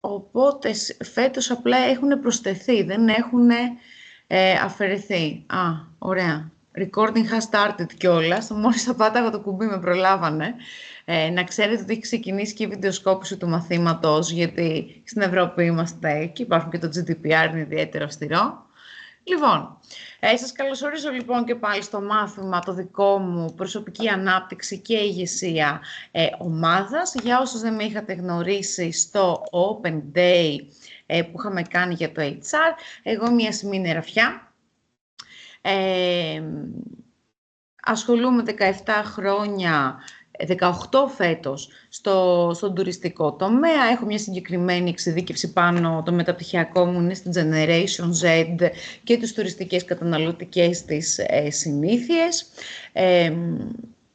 Οπότε φέτος απλά έχουν προσθεθεί, δεν έχουν αφαιρεθεί. Α, ωραία. Recording has started κιόλας. Μόλις θα πάταγα το κουμπί με προλάβανε. Να ξέρετε ότι έχει ξεκινήσει και η βιντεοσκόπηση του μαθήματος, γιατί στην Ευρώπη είμαστε και υπάρχουν και το GDPR, είναι ιδιαίτερα αυστηρό. Λοιπόν, σας καλωσορίζω λοιπόν και πάλι στο μάθημα το δικό μου προσωπική ανάπτυξη και ηγεσία ομάδας. Για όσους δεν με είχατε γνωρίσει στο Open Day που είχαμε κάνει για το HR, εγώ είμαι η Ιασμίνη Ραφιά. Ασχολούμαι 17 χρόνια, 18 φέτος, στον τουριστικό τομέα. Έχω μια συγκεκριμένη εξειδίκευση πάνω, το μεταπτυχιακό μου είναι στην Generation Z και τις τουριστικές καταναλωτικές της συνήθειες.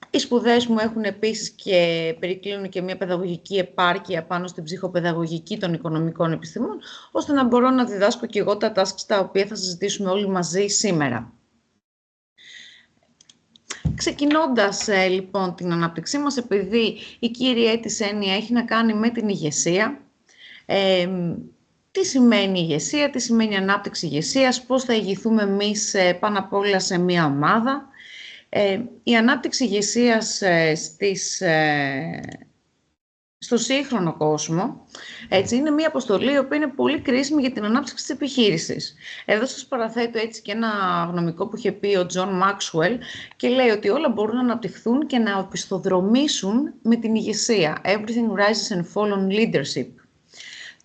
Οι σπουδές μου έχουν επίσης και περικλίνουν και μια παιδαγωγική επάρκεια πάνω στην ψυχοπαιδαγωγική των οικονομικών επιστημών, ώστε να μπορώ να διδάσκω και εγώ τα tasks τα οποία θα συζητήσουμε όλοι μαζί σήμερα. Ξεκινώντας λοιπόν την ανάπτυξή μας, επειδή η κύρια της έννοια έχει να κάνει με την ηγεσία, τι σημαίνει ηγεσία, τι σημαίνει ανάπτυξη ηγεσίας, πώς θα ηγηθούμε εμείς πάνω απ' όλα σε μία ομάδα. Η ανάπτυξη ηγεσίας στο σύγχρονο κόσμο, έτσι, είναι μια αποστολή η οποία είναι πολύ κρίσιμη για την ανάπτυξη της επιχείρησης. Εδώ σας παραθέτω έτσι και ένα γνωμικό που είχε πει ο John Maxwell και λέει ότι όλα μπορούν να αναπτυχθούν και να οπισθοδρομήσουν με την ηγεσία. Everything rises and falls on leadership.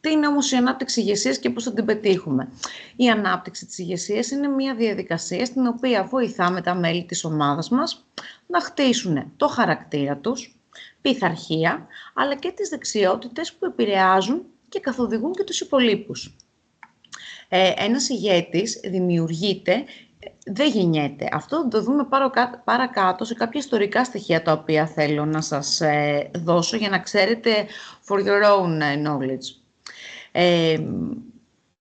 Τι είναι όμως η ανάπτυξη ηγεσίας και πώς θα την πετύχουμε? Η ανάπτυξη της ηγεσίας είναι μια διαδικασία στην οποία βοηθάμε τα μέλη της ομάδας μας να χτίσουν το χαρακτήρα τους, πειθαρχία, αλλά και τις δεξιότητες που επηρεάζουν και καθοδηγούν και τους υπολείπους. Ένας ηγέτης δημιουργείται, δεν γεννιέται. Αυτό θα το δούμε παρακάτω σε κάποια ιστορικά στοιχεία τα οποία θέλω να σας δώσω για να ξέρετε for your own knowledge.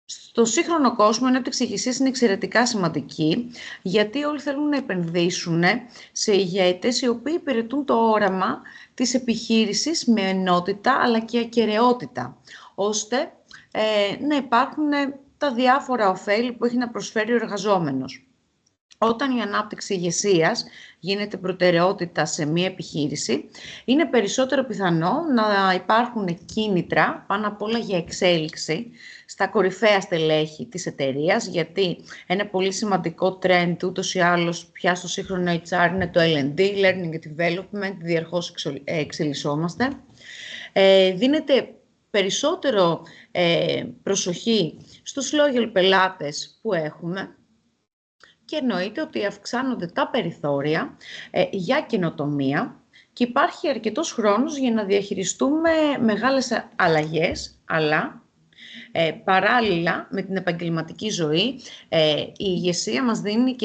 Στο σύγχρονο κόσμο η ανάπτυξη ηγεσίας είναι εξαιρετικά σημαντική, γιατί όλοι θέλουν να επενδύσουν σε ηγέτες οι οποίοι υπηρετούν το όραμα της επιχείρησης με ενότητα αλλά και ακεραιότητα, ώστε να υπάρχουν τα διάφορα ωφέλη που έχει να προσφέρει ο εργαζόμενος. Όταν η ανάπτυξη ηγεσίας γίνεται προτεραιότητα σε μία επιχείρηση, είναι περισσότερο πιθανό να υπάρχουν κίνητρα πάνω απ' όλα για εξέλιξη στα κορυφαία στελέχη της εταιρείας, γιατί ένα πολύ σημαντικό trend ούτως ή άλλως πια στο σύγχρονο HR είναι το L&D, Learning and Development, διαρκώς εξελισσόμαστε. Δίνεται περισσότερο προσοχή στους loyal πελάτες που έχουμε, και εννοείται ότι αυξάνονται τα περιθώρια για καινοτομία και υπάρχει αρκετός χρόνος για να διαχειριστούμε μεγάλες αλλαγές, αλλά παράλληλα με την επαγγελματική ζωή η ηγεσία μας δίνει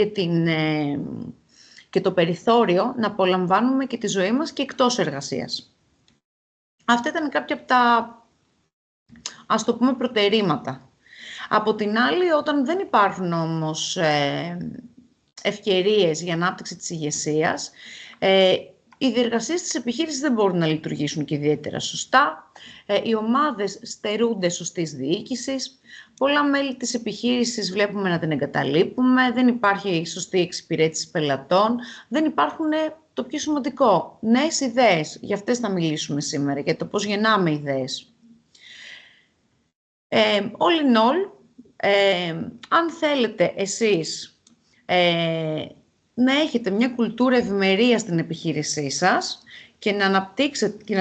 και το περιθώριο να απολαμβάνουμε και τη ζωή μας και εκτός εργασίας. Αυτά ήταν κάποια από τα, ας το πούμε, προτερήματα. Από την άλλη, όταν δεν υπάρχουν όμως ευκαιρίες για ανάπτυξη της ηγεσίας, οι διεργασίες της επιχείρησης δεν μπορούν να λειτουργήσουν και ιδιαίτερα σωστά. Οι ομάδες στερούνται σωστής διοίκησης. Πολλά μέλη της επιχείρησης βλέπουμε να την εγκαταλείπουμε. Δεν υπάρχει σωστή εξυπηρέτηση πελατών. Δεν υπάρχουν, το πιο σημαντικό, νέες ιδέες. Για αυτές θα μιλήσουμε σήμερα, για το πώς γεννάμε ιδέες. All in all, αν θέλετε εσείς να έχετε μια κουλτούρα ευημερίας στην επιχείρησή σας και να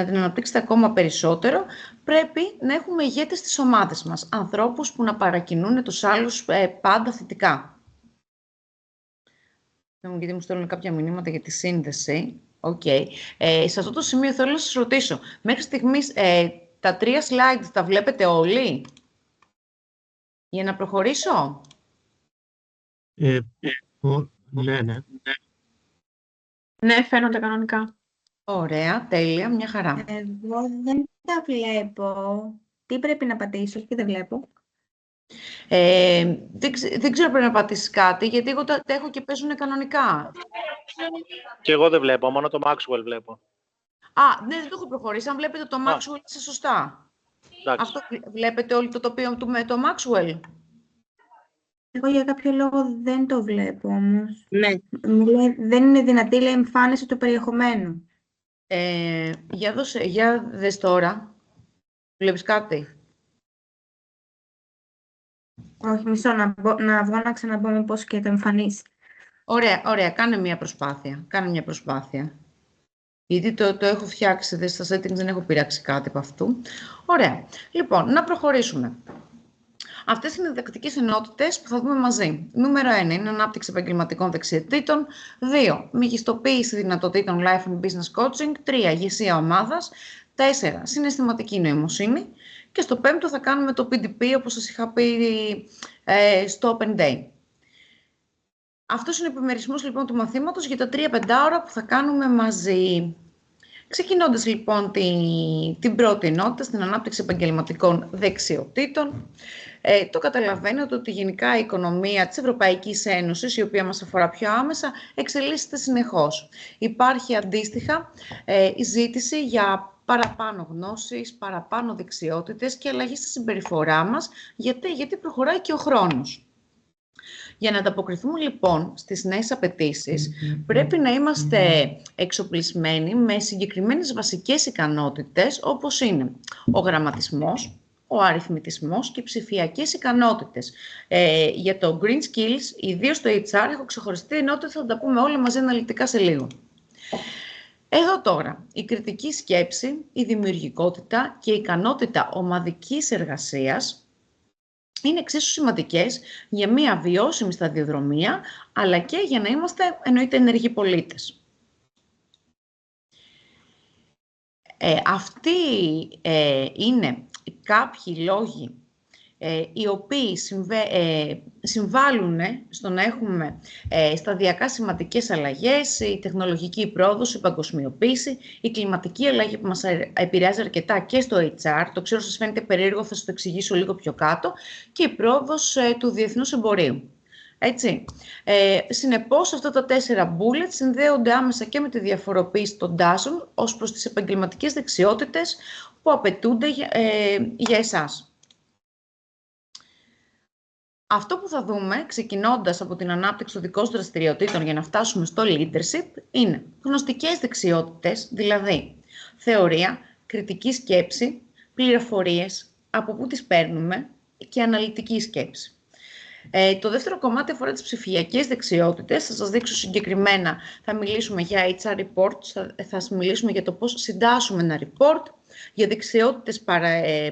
την αναπτύξετε ακόμα περισσότερο, πρέπει να έχουμε ηγέτες στις ομάδες μας, ανθρώπους που να παρακινούν τους άλλους πάντα θετικά. Γιατί μου στέλνουν κάποια μηνύματα για τη σύνδεση. Okay. Σε αυτό το σημείο θέλω να σας ρωτήσω, μέχρι στιγμής τα 3 slides τα βλέπετε όλοι? Για να προχωρήσω. Ναι. Ναι, φαίνονται κανονικά. Ωραία, τέλεια, μια χαρά. Εγώ δεν τα βλέπω. Τι πρέπει να πατήσω και δεν βλέπω? Δεν ξέρω πρέπει να πατήσεις κάτι, γιατί εγώ τα έχω και παίζουν κανονικά. Και εγώ δεν βλέπω, μόνο το Maxwell βλέπω. Ναι, δεν το έχω προχωρήσει. Αν βλέπετε το Maxwell, είσαι σωστά. Εντάξει. Αυτό βλέπετε όλο το τοπίο του με το Maxwell. Εγώ για κάποιο λόγο δεν το βλέπω όμως. Ναι. Μου λέει, δεν είναι δυνατή, λέει, εμφάνιση του περιεχομένου. Για δες τώρα. Βλέπεις κάτι? Όχι, μισό, να βγω να ξαναμπω μήπως και το εμφανίσει. Ωραία. Κάνε μια προσπάθεια. Γιατί το έχω φτιάξει, στα settings δεν έχω πειράξει κάτι από αυτού. Ωραία. Λοιπόν, να προχωρήσουμε. Αυτές είναι οι διδακτικές ενότητες που θα δούμε μαζί. Νούμερο 1 είναι ανάπτυξη επαγγελματικών δεξιοτήτων. 2. Μεγιστοποίηση δυνατοτήτων life and business coaching. 3. Ηγεσία ομάδας. 4. Συναισθηματική νοημοσύνη. Και στο 5ο θα κάνουμε το PDP, όπως σας είχα πει στο Open Day. Αυτός είναι ο επιμερισμός λοιπόν του μαθήματος για τα 3-5 ώρα που θα κάνουμε μαζί. Ξεκινώντας λοιπόν την πρώτη ενότητα στην ανάπτυξη επαγγελματικών δεξιοτήτων, το καταλαβαίνετε ότι γενικά η οικονομία της Ευρωπαϊκής Ένωσης, η οποία μας αφορά πιο άμεσα, εξελίσσεται συνεχώς. Υπάρχει αντίστοιχα η ζήτηση για παραπάνω γνώσεις, παραπάνω δεξιότητες και αλλαγή στη συμπεριφορά μας, γιατί προχωράει και ο χρόνος. Για να ανταποκριθούμε λοιπόν στις νέες απαιτήσεις, πρέπει να είμαστε εξοπλισμένοι με συγκεκριμένες βασικές ικανότητες, όπως είναι ο γραμματισμός, ο αριθμητισμός και ψηφιακές ικανότητες. Για το Green Skills, ιδίως στο HR, έχω ξεχωριστή ενότητα, θα τα πούμε όλα μαζί αναλυτικά σε λίγο. Εδώ τώρα, η κριτική σκέψη, η δημιουργικότητα και η ικανότητα ομαδικής εργασίας είναι εξίσου σημαντικές για μια βιώσιμη σταδιοδρομία, αλλά και για να είμαστε, εννοείται, ενεργοί πολίτες. Αυτοί είναι κάποιοι λόγοι οι οποίοι συμβάλλουν στο να έχουμε σταδιακά σημαντικές αλλαγές, η τεχνολογική πρόοδος, η παγκοσμιοποίηση, η κλιματική αλλαγή που μας επηρεάζει αρκετά και στο HR, το ξέρω σας φαίνεται περίεργο, θα σας το εξηγήσω λίγο πιο κάτω, και η πρόοδος του διεθνούς εμπορίου. Έτσι. Συνεπώς, αυτά τα 4 bullets συνδέονται άμεσα και με τη διαφοροποίηση των τάσεων ως προς τις επαγγελματικές δεξιότητες που απαιτούνται για εσάς. Αυτό που θα δούμε, ξεκινώντας από την ανάπτυξη των δικών δραστηριοτήτων για να φτάσουμε στο leadership, είναι γνωστικές δεξιότητες, δηλαδή θεωρία, κριτική σκέψη, πληροφορίες, από πού τις παίρνουμε και αναλυτική σκέψη. Το δεύτερο κομμάτι αφορά τις ψηφιακές δεξιότητες. Θα σας δείξω συγκεκριμένα, θα μιλήσουμε για HR reports, θα μιλήσουμε για το πώς συντάσσουμε ένα report, για δεξιότητες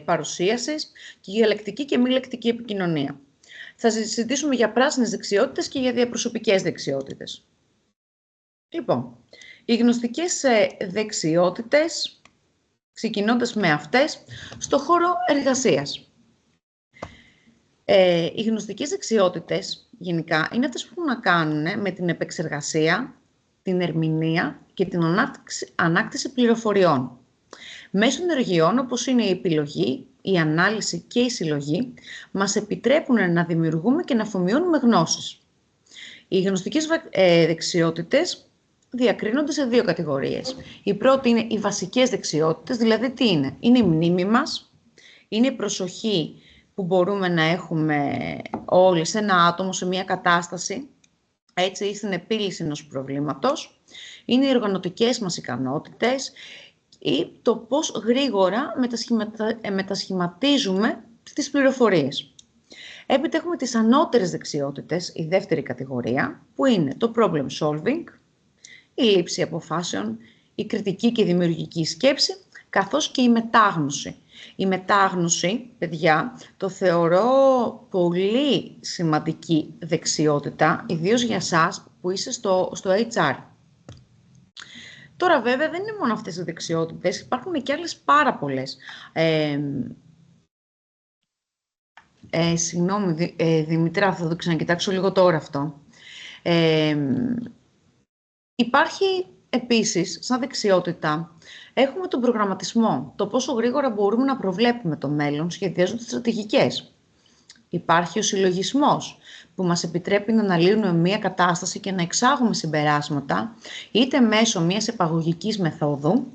παρουσίασης και για λεκτική και μη λεκτική επικοινωνία. Θα συζητήσουμε για πράσινες δεξιότητες και για διαπροσωπικές δεξιότητες. Λοιπόν, οι γνωστικές δεξιότητες, ξεκινώντας με αυτές, στο χώρο εργασίας. Οι γνωστικές δεξιότητες, γενικά, είναι αυτές που έχουν να κάνουν με την επεξεργασία, την ερμηνεία και την ανάκτηση πληροφοριών. Μέσω ενεργειών, όπως είναι η επιλογή, η ανάλυση και η συλλογή, μας επιτρέπουν να δημιουργούμε και να αφομοιώνουμε γνώσεις. Οι γνωστικές δεξιότητες διακρίνονται σε 2 κατηγορίες. Η πρώτη είναι οι βασικές δεξιότητες, δηλαδή τι είναι? Είναι η μνήμη μας, είναι η προσοχή που μπορούμε να έχουμε όλοι σε ένα άτομο, σε μια κατάσταση, έτσι, ή στην επίλυση ενός προβλήματος. Είναι οι οργανωτικές μας ικανότητες ή το πώς γρήγορα μετασχηματίζουμε τις πληροφορίες. Έπειτα έχουμε τις ανώτερες δεξιότητες, η δεύτερη κατηγορία, που είναι το problem solving, η λήψη αποφάσεων, η κριτική και δημιουργική σκέψη, καθώς και η μετάγνωση. Η μετάγνωση, παιδιά, το θεωρώ πολύ σημαντική δεξιότητα, ιδίως για σας που είστε στο HR. Τώρα βέβαια δεν είναι μόνο αυτές οι δεξιότητες, υπάρχουν και άλλες πάρα πολλές. Συγγνώμη, Δημητρά, θα το ξανακοιτάξω λίγο τώρα αυτό. Υπάρχει επίσης, σαν δεξιότητα, έχουμε τον προγραμματισμό, το πόσο γρήγορα μπορούμε να προβλέπουμε το μέλλον, σχεδιάζοντας στρατηγικές. Υπάρχει ο συλλογισμός, που μας επιτρέπει να αναλύουμε μία κατάσταση και να εξάγουμε συμπεράσματα, είτε μέσω μιας επαγωγικής μεθόδου,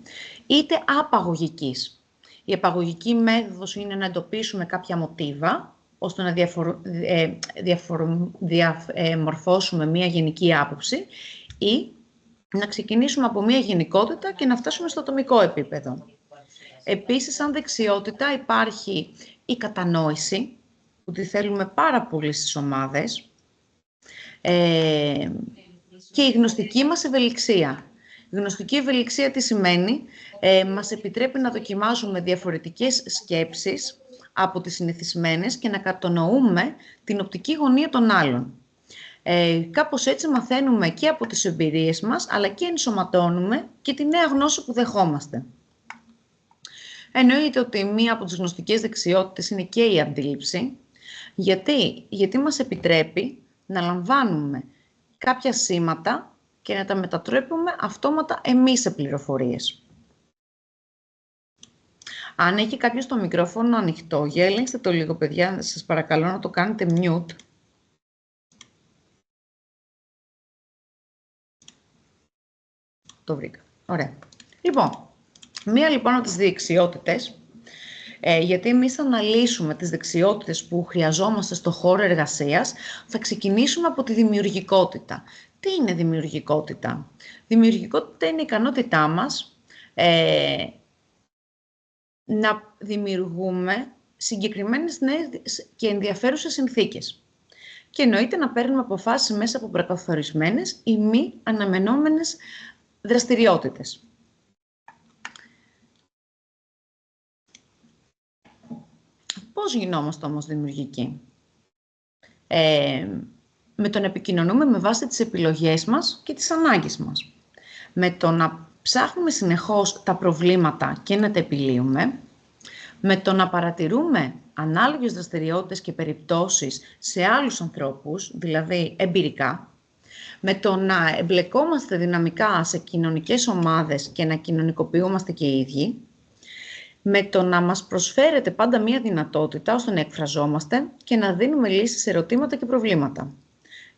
είτε απαγωγικής. Η απαγωγική μέθοδος είναι να εντοπίσουμε κάποια μοτίβα, ώστε να διαμορφώσουμε μία γενική άποψη ή να ξεκινήσουμε από μία γενικότητα και να φτάσουμε στο ατομικό επίπεδο. Επίσης, σαν δεξιότητα υπάρχει η κατανόηση, που τη θέλουμε πάρα πολύ στις ομάδες, και η γνωστική μας ευελιξία. Η γνωστική ευελιξία τι σημαίνει? Μας επιτρέπει να δοκιμάζουμε διαφορετικές σκέψεις από τις συνηθισμένες και να κατανοούμε την οπτική γωνία των άλλων. Κάπως έτσι μαθαίνουμε και από τις εμπειρίες μας, αλλά και ενσωματώνουμε και τη νέα γνώση που δεχόμαστε. Εννοείται ότι μία από τις γνωστικές δεξιότητες είναι και η αντίληψη. Γιατί μας επιτρέπει να λαμβάνουμε κάποια σήματα και να τα μετατρέπουμε αυτόματα εμείς σε πληροφορίες. Αν έχει κάποιος το μικρόφωνο ανοιχτό, για ελέγξτε το λίγο, παιδιά, σας παρακαλώ να το κάνετε mute. Το βρήκα. Ωραία. Λοιπόν, μία λοιπόν από τις δεξιότητες, γιατί εμείς θα αναλύσουμε τις δεξιότητες που χρειαζόμαστε στο χώρο εργασίας, θα ξεκινήσουμε από τη δημιουργικότητα. Τι είναι δημιουργικότητα? Δημιουργικότητα είναι η ικανότητά μας να δημιουργούμε συγκεκριμένες νέες και ενδιαφέρουσες συνθήκες. Και εννοείται να παίρνουμε αποφάσεις μέσα από προκαθορισμένες ή μη αναμενόμενες δραστηριότητες. Πώς γινόμαστε όμως δημιουργικοί? Με το να επικοινωνούμε με βάση τις επιλογές μας και τις ανάγκες μας. Με το να ψάχνουμε συνεχώς τα προβλήματα και να τα επιλύουμε. Με το να παρατηρούμε ανάλογες δραστηριότητες και περιπτώσεις σε άλλους ανθρώπους, δηλαδή εμπειρικά. Με το να εμπλεκόμαστε δυναμικά σε κοινωνικές ομάδες και να κοινωνικοποιούμαστε και οι ίδιοι. Με το να μας προσφέρεται πάντα μία δυνατότητα ώστε να εκφραζόμαστε και να δίνουμε λύσεις σε ερωτήματα και προβλήματα.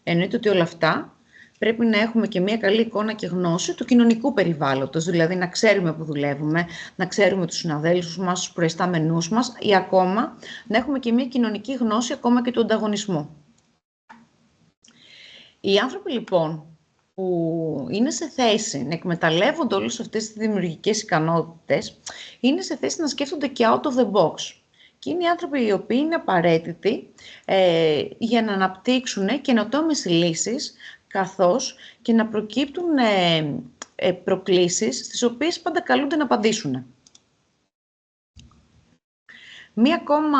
Εννοείται ότι όλα αυτά πρέπει να έχουμε και μία καλή εικόνα και γνώση του κοινωνικού περιβάλλοντος, δηλαδή να ξέρουμε που δουλεύουμε, να ξέρουμε τους συναδέλφους μας, τους προϊστάμενούς μας ή ακόμα να έχουμε και μία κοινωνική γνώση ακόμα και του ανταγωνισμού. Οι άνθρωποι λοιπόν που είναι σε θέση να εκμεταλλεύονται όλες αυτές τις δημιουργικές ικανότητες, είναι σε θέση να σκέφτονται και out of the box. Και είναι οι άνθρωποι οι οποίοι είναι απαραίτητοι για να αναπτύξουν καινοτόμες λύσεις, καθώς και να προκύπτουν προκλήσεις στις οποίες πάντα καλούνται να απαντήσουν. Μία ακόμα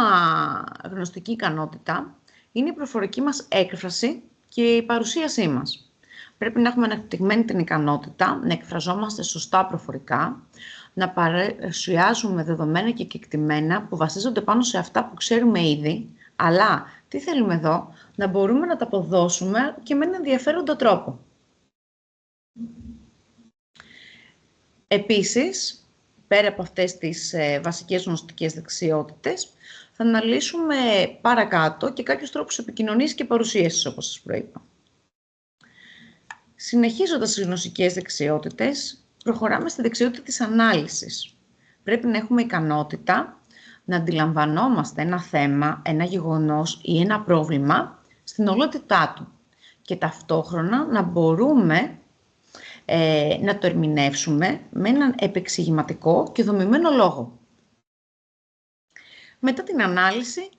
γνωστική ικανότητα είναι η προφορική μας έκφραση και η παρουσίασή μας. Πρέπει να έχουμε αναπτυγμένη την ικανότητα να εκφραζόμαστε σωστά προφορικά, να παρουσιάζουμε δεδομένα και κεκτημένα που βασίζονται πάνω σε αυτά που ξέρουμε ήδη, αλλά τι θέλουμε εδώ? Να μπορούμε να τα αποδώσουμε και με έναν ενδιαφέροντα τρόπο. Επίσης, πέρα από αυτές τις βασικές γνωστικές δεξιότητες, θα αναλύσουμε παρακάτω και κάποιους τρόπους επικοινωνίας και παρουσίασης, όπως σας προείπα. Συνεχίζοντας τις γνωστικές δεξιότητες, προχωράμε στη δεξιότητα της ανάλυσης. Πρέπει να έχουμε ικανότητα να αντιλαμβανόμαστε ένα θέμα, ένα γεγονός ή ένα πρόβλημα στην ολότητά του και ταυτόχρονα να μπορούμε να το ερμηνεύσουμε με έναν επεξηγηματικό και δομημένο λόγο. Μετά την ανάλυση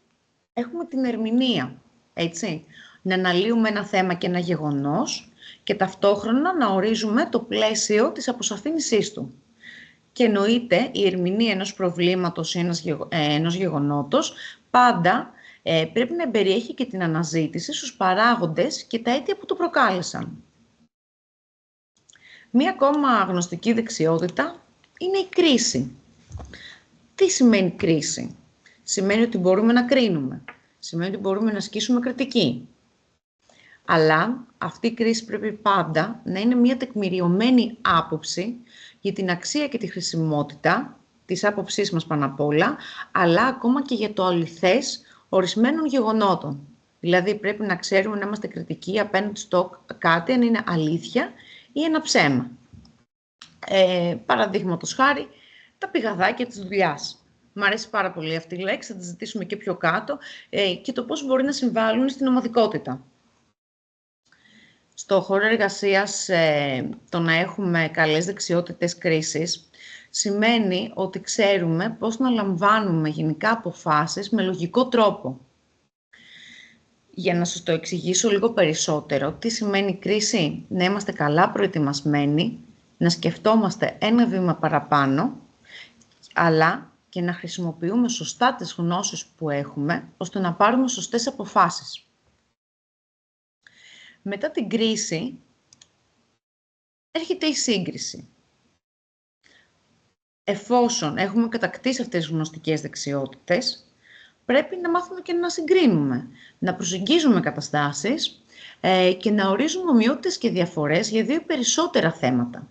έχουμε την ερμηνεία, έτσι. Να αναλύουμε ένα θέμα και ένα γεγονός και ταυτόχρονα να ορίζουμε το πλαίσιο της αποσαφήνισής του. Και εννοείται η ερμηνεία ενός προβλήματος ή ενός γεγονότος πάντα πρέπει να περιέχει και την αναζήτηση στους παράγοντες και τα αίτια που το προκάλεσαν. Μία ακόμα γνωστική δεξιότητα είναι η κρίση. Τι σημαίνει κρίση? Σημαίνει ότι μπορούμε να κρίνουμε. Σημαίνει ότι μπορούμε να ασκήσουμε κριτική. Αλλά αυτή η κρίση πρέπει πάντα να είναι μια τεκμηριωμένη άποψη για την αξία και τη χρησιμότητα της άποψής μας πάνω απ' όλα, αλλά ακόμα και για το αληθές ορισμένων γεγονότων. Δηλαδή πρέπει να ξέρουμε να είμαστε κριτικοί απέναντι στο κάτι, αν είναι αλήθεια ή ένα ψέμα. Παραδείγματος χάρη, τα πηγαδάκια της δουλειάς. Μ' αρέσει πάρα πολύ αυτή η λέξη, θα τη ζητήσουμε και πιο κάτω, και το πώς μπορεί να συμβάλλουν στην ομαδικότητα. Στο χώρο εργασίας, το να έχουμε καλές δεξιότητες κρίσης σημαίνει ότι ξέρουμε πώς να λαμβάνουμε γενικά αποφάσεις με λογικό τρόπο. Για να σας το εξηγήσω λίγο περισσότερο, τι σημαίνει κρίση? Να είμαστε καλά προετοιμασμένοι, να σκεφτόμαστε ένα βήμα παραπάνω, αλλά και να χρησιμοποιούμε σωστά τις γνώσεις που έχουμε, ώστε να πάρουμε σωστές αποφάσεις. Μετά την κρίση, έρχεται η σύγκριση. Εφόσον έχουμε κατακτήσει αυτές τις γνωστικές δεξιότητες, πρέπει να μάθουμε και να συγκρίνουμε, να προσεγγίζουμε καταστάσεις και να ορίζουμε ομοιότητες και διαφορές για 2 ή περισσότερα θέματα.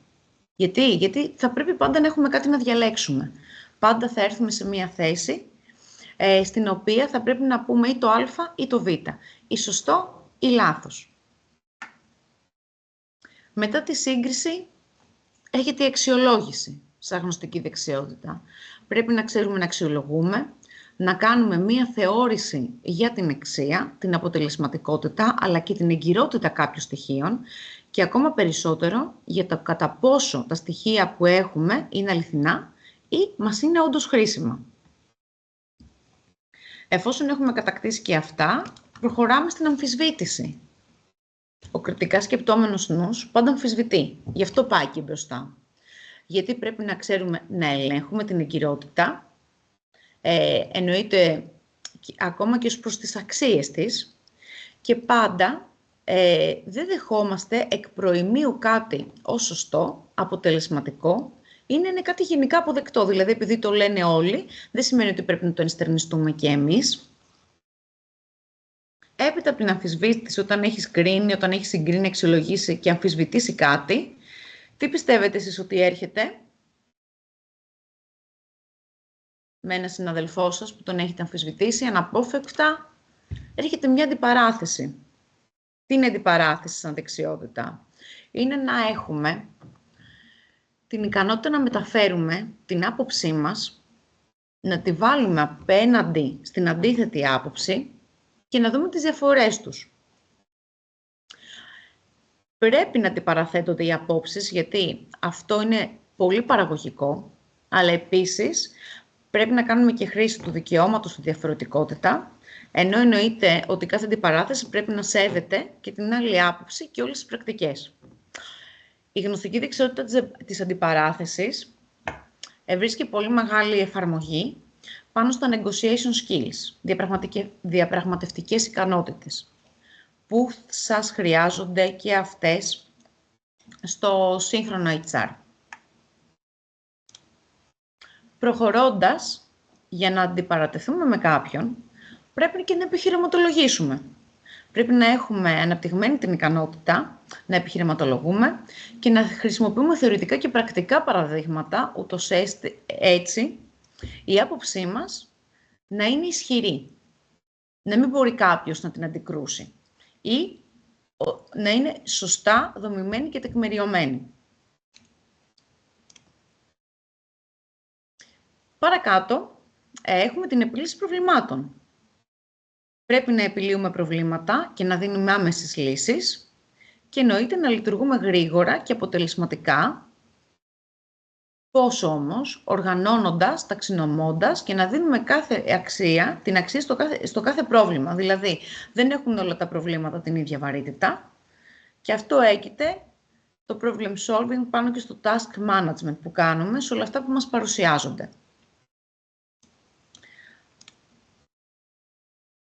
Γιατί θα πρέπει πάντα να έχουμε κάτι να διαλέξουμε. Πάντα θα έρθουμε σε μία θέση στην οποία θα πρέπει να πούμε ή το α ή το β, ή σωστό ή λάθος. Μετά τη σύγκριση έρχεται η αξιολόγηση σαν γνωστική δεξιότητα. Πρέπει να ξέρουμε να αξιολογούμε, να κάνουμε μία θεώρηση για την αξία, την αποτελεσματικότητα, αλλά και την εγκυρότητα κάποιων στοιχείων και ακόμα περισσότερο για το κατά πόσο τα στοιχεία που έχουμε είναι αληθινά ή μας είναι όντως χρήσιμα. Εφόσον έχουμε κατακτήσει και αυτά, προχωράμε στην αμφισβήτηση. Ο κριτικά σκεπτόμενος νους πάντα αμφισβητεί, γι' αυτό πάει και μπροστά. Γιατί πρέπει να ξέρουμε να ελέγχουμε την εγκυρότητα, εννοείται ακόμα και ως προς τις αξίες της, και πάντα δεν δεχόμαστε εκ προημίου κάτι ως σωστό, αποτελεσματικό, είναι κάτι γενικά αποδεκτό. Δηλαδή, επειδή το λένε όλοι, δεν σημαίνει ότι πρέπει να το ενστερνιστούμε και εμείς. Έπειτα από την αμφισβήτηση, όταν έχεις κρίνει, όταν έχεις συγκρίνει, αξιολογήσει και αμφισβητήσει κάτι, τι πιστεύετε εσείς ότι έρχεται με έναν συναδελφό σας που τον έχετε αμφισβητήσει? Αναπόφευκτα έρχεται μια αντιπαράθεση. Τι είναι αντιπαράθεση σαν δεξιότητα? Είναι να έχουμε την ικανότητα να μεταφέρουμε την άποψή μας, να τη βάλουμε απέναντι στην αντίθετη άποψη και να δούμε τις διαφορές τους. Πρέπει να αντιπαραθέτονται οι απόψεις, γιατί αυτό είναι πολύ παραγωγικό, αλλά επίσης πρέπει να κάνουμε και χρήση του δικαιώματος στη διαφορετικότητα, ενώ εννοείται ότι κάθε αντιπαράθεση πρέπει να σέβεται και την άλλη άποψη και όλες τις πρακτικές. Η γνωστική δεξιότητα της αντιπαράθεσης βρίσκει πολύ μεγάλη εφαρμογή πάνω στα negotiation skills, διαπραγματευτικές ικανότητες, που σας χρειάζονται και αυτές στο σύγχρονο HR. Προχωρώντας, για να αντιπαρατεθούμε με κάποιον, πρέπει και να επιχειρηματολογήσουμε. Πρέπει να έχουμε αναπτυγμένη την ικανότητα να επιχειρηματολογούμε και να χρησιμοποιούμε θεωρητικά και πρακτικά παραδείγματα, ούτως έτσι η άποψή μας να είναι ισχυρή. Να μην μπορεί κάποιος να την αντικρούσει ή να είναι σωστά δομημένη και τεκμηριωμένη. Παρακάτω, έχουμε την επίλυση προβλημάτων. Πρέπει να επιλύουμε προβλήματα και να δίνουμε άμεσες λύσεις και εννοείται να λειτουργούμε γρήγορα και αποτελεσματικά. Πώς όμως? Οργανώνοντας, ταξινομώντας και να δίνουμε την αξία στο κάθε πρόβλημα. Δηλαδή, δεν έχουν όλα τα προβλήματα την ίδια βαρύτητα και αυτό έγκυται το problem solving πάνω και στο task management που κάνουμε σε όλα αυτά που μας παρουσιάζονται.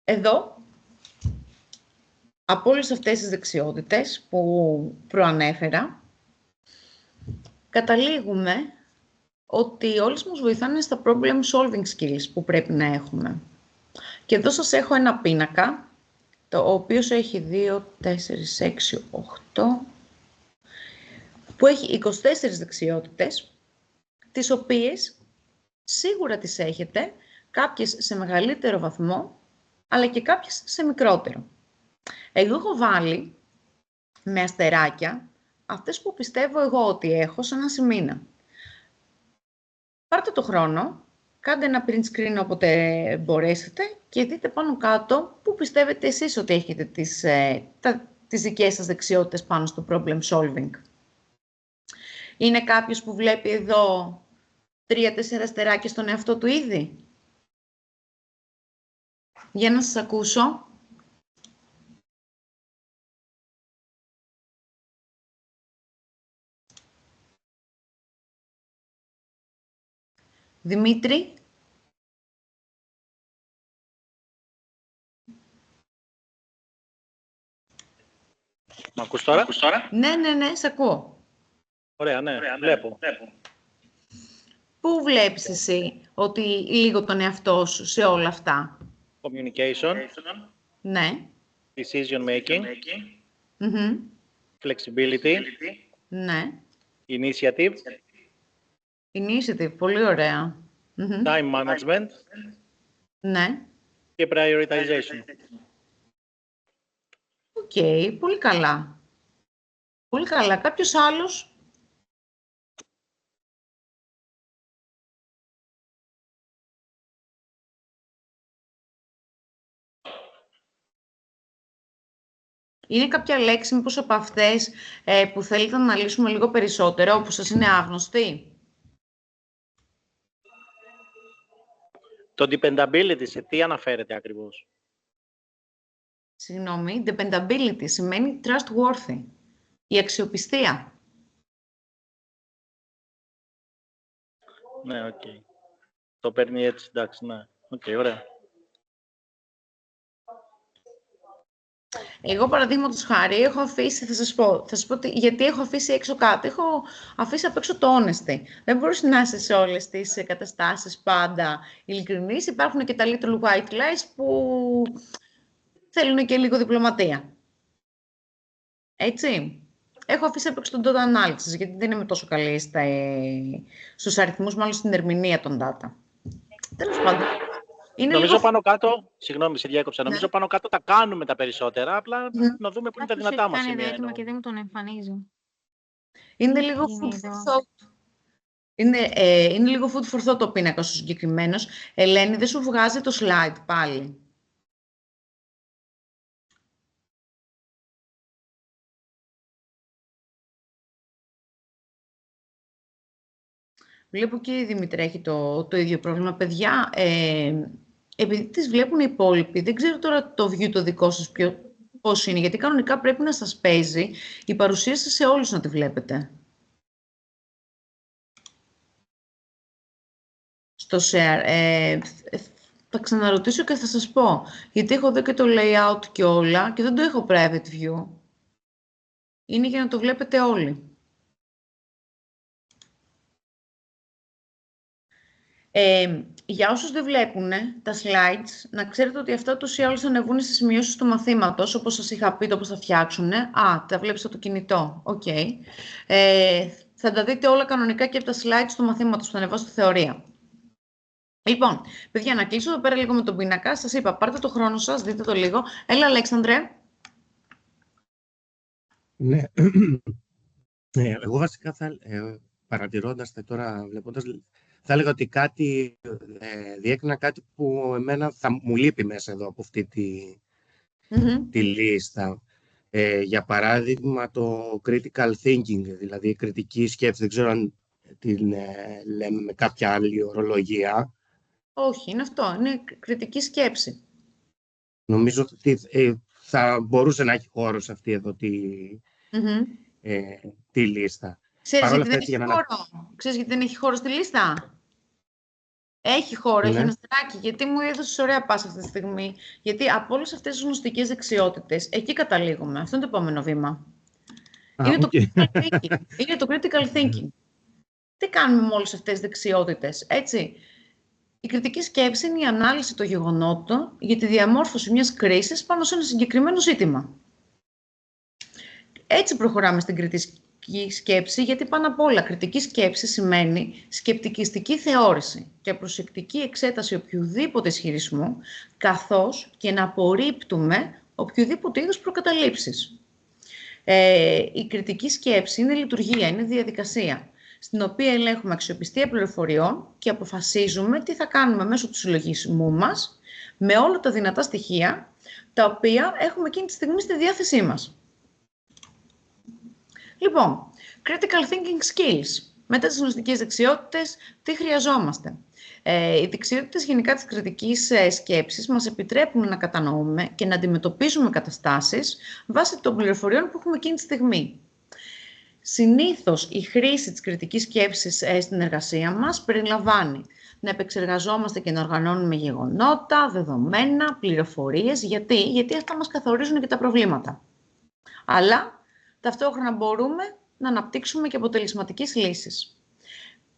Εδώ, από όλες αυτές τις δεξιότητες που προανέφερα, καταλήγουμε ότι όλες μας βοηθάνε στα problem solving skills που πρέπει να έχουμε. Και εδώ σας έχω ένα πίνακα, το οποίος έχει 2, 4, 6, 8, που έχει 24 δεξιότητες, τις οποίες σίγουρα τις έχετε, κάποιες σε μεγαλύτερο βαθμό, αλλά και κάποιες σε μικρότερο. Εγώ έχω βάλει με αστεράκια αυτές που πιστεύω εγώ ότι έχω σαν ένα σημείνα. Πάρτε το χρόνο Κάντε ένα print screen όποτε μπορέσετε και δείτε πάνω κάτω πού πιστεύετε εσείς ότι έχετε τις δικές σας δεξιότητες πάνω στο problem solving. Είναι κάποιος που βλέπει εδώ 3-4 αστεράκια στον εαυτό του ήδη? Για να σας ακούσω. Δημήτρη. Μ' ακούς τώρα? Ναι, σ' ακούω. Ωραία, ναι, βλέπω. Πού βλέπεις εσύ ότι λίγο τον εαυτό σου σε όλα αυτά? Communication. Ναι. Decision making. Mm-hmm. Flexibility. Ναι. Initiative. Initiative, πολύ ωραία. Mm-hmm. Time management. Ναι. Και prioritization. Οκ, πολύ καλά. Πολύ καλά. Κάποιος άλλος? Είναι κάποια λέξη, μήπως από αυτές που θέλετε να αναλύσουμε λίγο περισσότερο, που σας είναι άγνωστη? Το dependability, σε τι αναφέρεται ακριβώς? Συγγνώμη, dependability σημαίνει trustworthy. Η αξιοπιστία. Ναι, οκ. Το παίρνει έτσι, εντάξει, ναι. Οκ, ωραία. Εγώ, παραδείγματος χάρη, έχω αφήσει, θα σας πω γιατί έχω αφήσει έξω κάτι. Έχω αφήσει απ' έξω το honesty. Δεν μπορείς να είσαι σε όλες τις καταστάσεις πάντα ειλικρινής. Υπάρχουν και τα little white lies που θέλουν και λίγο διπλωματία. Έτσι. Έχω αφήσει απ' έξω τον data analysis, γιατί δεν είμαι τόσο καλή στους αριθμούς, μάλλον στην ερμηνεία των data. Τέλος πάντων. Νομίζω πάνω κάτω, συγγνώμη, σε διάκοψα, νομίζω πάνω κάτω τα κάνουμε τα περισσότερα, απλά να δούμε πού είναι τα δυνατά μας σημεία. Κάνει έτοιμα και δεν μου τον εμφανίζει. Είναι λίγο food for thought. Είναι λίγο food for thought ο πίνακας ο συγκεκριμένος. Ελένη, δεν σου βγάζει το slide πάλι? Βλέπω και η Δημητρή έχει το ίδιο πρόβλημα. Παιδιά, επειδή τις βλέπουν οι υπόλοιποι, δεν ξέρω τώρα το view το δικό σας πώς είναι, γιατί κανονικά πρέπει να σας παίζει η παρουσίαση σε όλους να τη βλέπετε. Στο share. Θα ξαναρωτήσω και θα σας πω, γιατί έχω εδώ και το layout και όλα και δεν το έχω private view. Είναι για να το βλέπετε όλοι. Για όσους δεν βλέπουν τα slides, να ξέρετε ότι αυτά τους ή άλλως θα ανεβούν στις σημειώσεις του μαθήματος, όπως σας είχα πει το πώς θα φτιάξουν. Τα βλέπεις από το κινητό. Okay. Θα τα δείτε όλα κανονικά και από τα slides του μαθήματος που θα ανεβάσω στη θεωρία. Λοιπόν, παιδιά, να κλείσω εδώ πέρα λίγο με τον πίνακα. Σας είπα, πάρτε το χρόνο σας, δείτε το λίγο. Έλα, Αλέξανδρε. Ναι. Εγώ βασικά παρατηρώντας τώρα, βλέποντας, θα έλεγα ότι κάτι διέκρινα κάτι που εμένα θα μου λείπει μέσα εδώ από αυτή τη λίστα. Για παράδειγμα, το critical thinking, δηλαδή η κριτική σκέψη. Δεν ξέρω αν την λέμε με κάποια άλλη ορολογία. Όχι, είναι αυτό. Είναι κριτική σκέψη. Νομίζω ότι θα μπορούσε να έχει χώρο σε αυτή εδώ τη λίστα. Ξέρεις γιατί δεν έχει χώρο στη λίστα? Έχει χώρο, έχει ένα στεράκι. Γιατί μου έδωσες ωραία πάσα αυτή τη στιγμή? Γιατί από όλες αυτές τις γνωστικές δεξιότητες, εκεί καταλήγουμε. Αυτό είναι το επόμενο βήμα. Είναι το critical thinking. Τι κάνουμε με όλες αυτές τις δεξιότητες, έτσι? Η κριτική σκέψη είναι η ανάλυση των γεγονότων για τη διαμόρφωση μιας κρίσης πάνω σε ένα συγκεκριμένο ζήτημα. Έτσι προχωράμε στην κριτική σκέψη, γιατί πάνω απ' όλα κριτική σκέψη σημαίνει σκεπτικιστική θεώρηση και προσεκτική εξέταση οποιοδήποτε ισχυρισμού, καθώς και να απορρίπτουμε οποιοδήποτε είδους προκαταλήψεις. Η κριτική σκέψη είναι λειτουργία, είναι διαδικασία. στην οποία ελέγχουμε αξιοπιστία πληροφοριών και αποφασίζουμε τι θα κάνουμε μέσω του συλλογισμού μας, με όλα τα δυνατά στοιχεία, τα οποία έχουμε εκείνη τη στιγμή στη διάθεσή μας. Λοιπόν, critical thinking skills. Μετά τις γνωστικές δεξιότητες, τι χρειαζόμαστε. Οι δεξιότητες γενικά της κριτικής σκέψης μας επιτρέπουν να κατανοούμε και να αντιμετωπίζουμε καταστάσεις βάσει των πληροφοριών που έχουμε εκείνη τη στιγμή. Συνήθως η χρήση της κριτικής σκέψης στην εργασία μας περιλαμβάνει να επεξεργαζόμαστε και να οργανώνουμε γεγονότα, δεδομένα, πληροφορίες. Γιατί αυτά μας καθορίζουν και τα προβλήματα. Αλλά ταυτόχρονα μπορούμε να αναπτύξουμε και αποτελεσματικές λύσεις.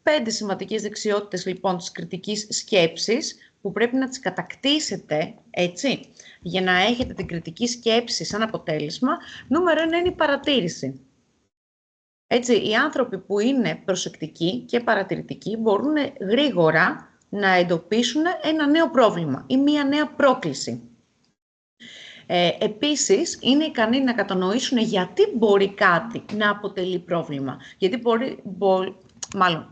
5 σημαντικές δεξιότητες λοιπόν της κριτικής σκέψης που πρέπει να τις κατακτήσετε, έτσι, για να έχετε την κριτική σκέψη σαν αποτέλεσμα. Νούμερο 1 είναι η παρατήρηση. Έτσι, οι άνθρωποι που είναι προσεκτικοί και παρατηρητικοί μπορούν γρήγορα να εντοπίσουν ένα νέο πρόβλημα ή μία νέα πρόκληση. Επίσης, είναι ικανοί να κατανοήσουν γιατί μπορεί κάτι να αποτελεί πρόβλημα. Γιατί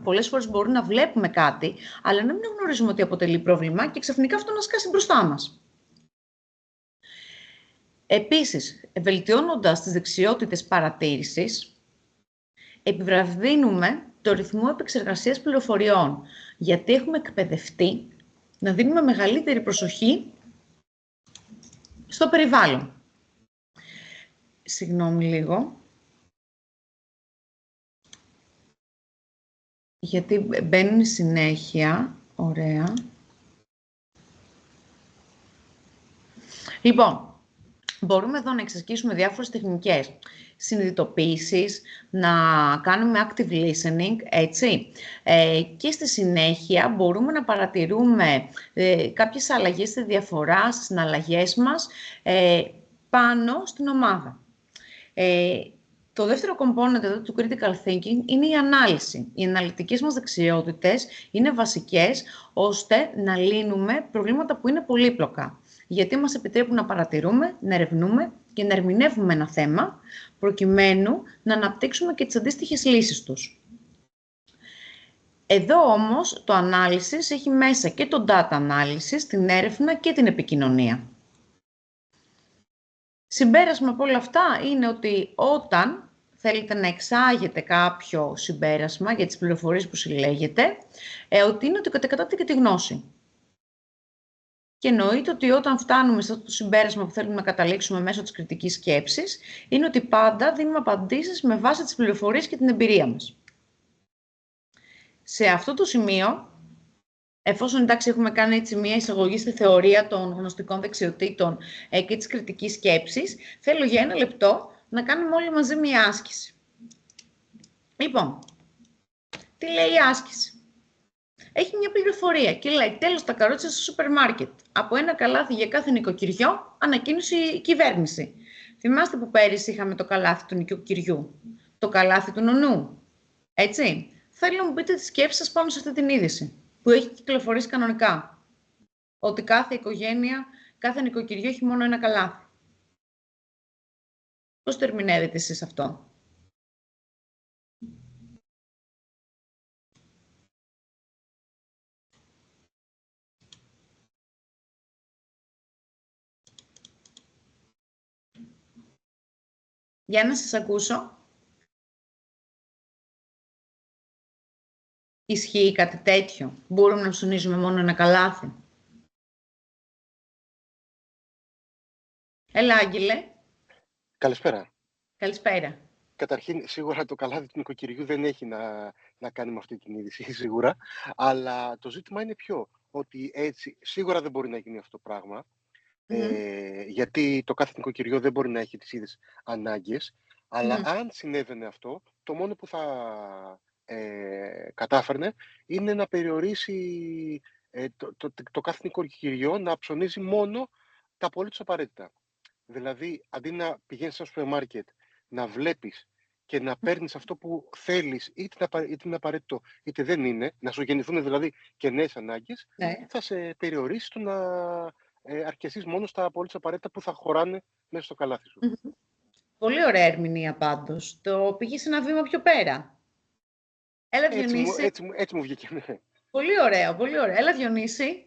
πολλές φορές μπορούμε να βλέπουμε κάτι, αλλά να μην γνωρίζουμε ότι αποτελεί πρόβλημα και ξαφνικά αυτό να σκάσει μπροστά μας. Επίσης, βελτιώνοντας τις δεξιότητες παρατήρησης, επιβραδύνουμε το ρυθμό επεξεργασίας πληροφοριών, γιατί έχουμε εκπαιδευτεί να δίνουμε μεγαλύτερη προσοχή στο περιβάλλον. Συγγνώμη λίγο. Γιατί μπαίνουν συνέχεια. Ωραία. Λοιπόν, μπορούμε εδώ να εξασκήσουμε διάφορες τεχνικές συνειδητοποίησης, να κάνουμε active listening, έτσι. Και στη συνέχεια μπορούμε να παρατηρούμε κάποιες αλλαγές στη διαφορά, στις συναλλαγές μας πάνω στην ομάδα. Το δεύτερο component εδώ του critical thinking είναι η ανάλυση. Οι αναλυτικές μας δεξιότητες είναι βασικές ώστε να λύνουμε προβλήματα που είναι πολύπλοκα. Γιατί μας επιτρέπουν να παρατηρούμε, να ερευνούμε και να ερμηνεύουμε ένα θέμα, προκειμένου να αναπτύξουμε και τις αντίστοιχες λύσεις τους. Εδώ όμως το analysis έχει μέσα και το data analysis, την έρευνα και την επικοινωνία. Συμπέρασμα από όλα αυτά είναι ότι όταν θέλετε να εξάγετε κάποιο συμπέρασμα για τις πληροφορίες που συλλέγετε, ότι είναι ότι κατακατάτε και τη γνώση. Και εννοείται ότι όταν φτάνουμε σε αυτό το συμπέρασμα που θέλουμε να καταλήξουμε μέσω της κριτικής σκέψης, είναι ότι πάντα δίνουμε απαντήσεις με βάση τις πληροφορίες και την εμπειρία μας. Σε αυτό το σημείο, εφόσον εντάξει έχουμε κάνει έτσι μια εισαγωγή στη θεωρία των γνωστικών δεξιοτήτων και της κριτικής σκέψης, θέλω για 1 λεπτό να κάνουμε όλοι μαζί μια άσκηση. Λοιπόν, τι λέει η άσκηση? Έχει μια πληροφορία και λέει τέλος τα καρότσια στο σούπερ μάρκετ. Από 1 καλάθι για κάθε νοικοκυριό ανακοίνωσε η κυβέρνηση. Θυμάστε που πέρυσι είχαμε το καλάθι του νοικοκυριού, το καλάθι του νονού. Έτσι. Θέλω να μου πείτε τη σκέψη σας πάνω σε αυτή την είδηση που έχει κυκλοφορήσει κανονικά. Ότι κάθε οικογένεια, κάθε νοικοκυριό έχει μόνο 1 καλάθι. Πώς το ερμηνεύετε εσείς αυτό? Για να σας ακούσω. Ισχύει κάτι τέτοιο? Μπορούμε να ψωνίζουμε μόνο 1 καλάθι? Έλα, Άγγελε. Καλησπέρα. Καλησπέρα. Καταρχήν, σίγουρα το καλάθι του νοικοκυριού δεν έχει να κάνει με αυτή την είδηση, σίγουρα. Αλλά το ζήτημα είναι ποιο? Ότι έτσι, σίγουρα δεν μπορεί να γίνει αυτό το πράγμα. Γιατί το κάθε νοικοκυριό δεν μπορεί να έχει τις ίδιες ανάγκες. Αλλά αν συνέβαινε αυτό, το μόνο που θα κατάφερνε είναι να περιορίσει το κάθε νοικοκυριό να ψωνίζει μόνο τα απολύτως απαραίτητα. Δηλαδή, αντί να πηγαίνεις στο σούπερ μάρκετ, να βλέπεις και να παίρνεις αυτό που θέλεις, είτε είναι απαραίτητο είτε δεν είναι, να σου γεννηθούν δηλαδή και νέες ανάγκες, θα σε περιορίσει στο να αρκεστείς μόνο στα απολύτως απαραίτητα που θα χωράνε μέσα στο καλάθι σου. Πολύ ωραία ερμηνεία πάντως. Το πήγε σε ένα βήμα πιο πέρα. Έλα, Διονύση. Έτσι μου βγήκε. Ναι. Πολύ ωραία, πολύ ωραία. Έλα, Διονύση.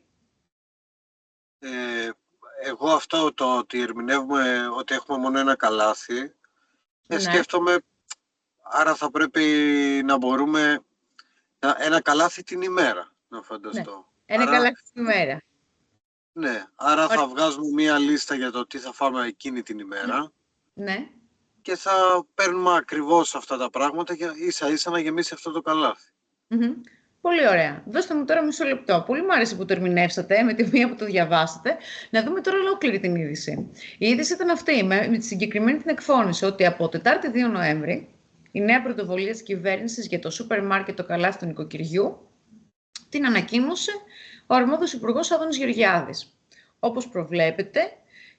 Εγώ αυτό το ότι ερμηνεύουμε ότι έχουμε μόνο ένα καλάθι, Ναι. σκέφτομαι, άρα θα πρέπει να μπορούμε ένα καλάθι την ημέρα, να φανταστώ. Ένα καλάθι την ημέρα. Ναι, άρα θα βγάζουμε μία λίστα για το τι θα φάμε εκείνη την ημέρα. Ναι. Και θα παίρνουμε ακριβώς αυτά τα πράγματα και ίσα-ίσα να γεμίσει αυτό το καλάθι. Πολύ ωραία. Δώστε μου τώρα μισό λεπτό. Πολύ μου άρεσε που το ερμηνεύσατε, με τη μία που το διαβάσατε. Να δούμε τώρα ολόκληρη την είδηση. Η είδηση ήταν αυτή, με τη συγκεκριμένη την εκφώνηση, ότι από Τετάρτη 2 Νοέμβρη, η νέα πρωτοβουλία της κυβέρνησης για το σούπερ μάρκετ το καλάθι του νοικοκυριού την ανακοίνωσε ο αρμόδιος Υπουργός Άδωνης Γεωργιάδης. Όπως προβλέπετε,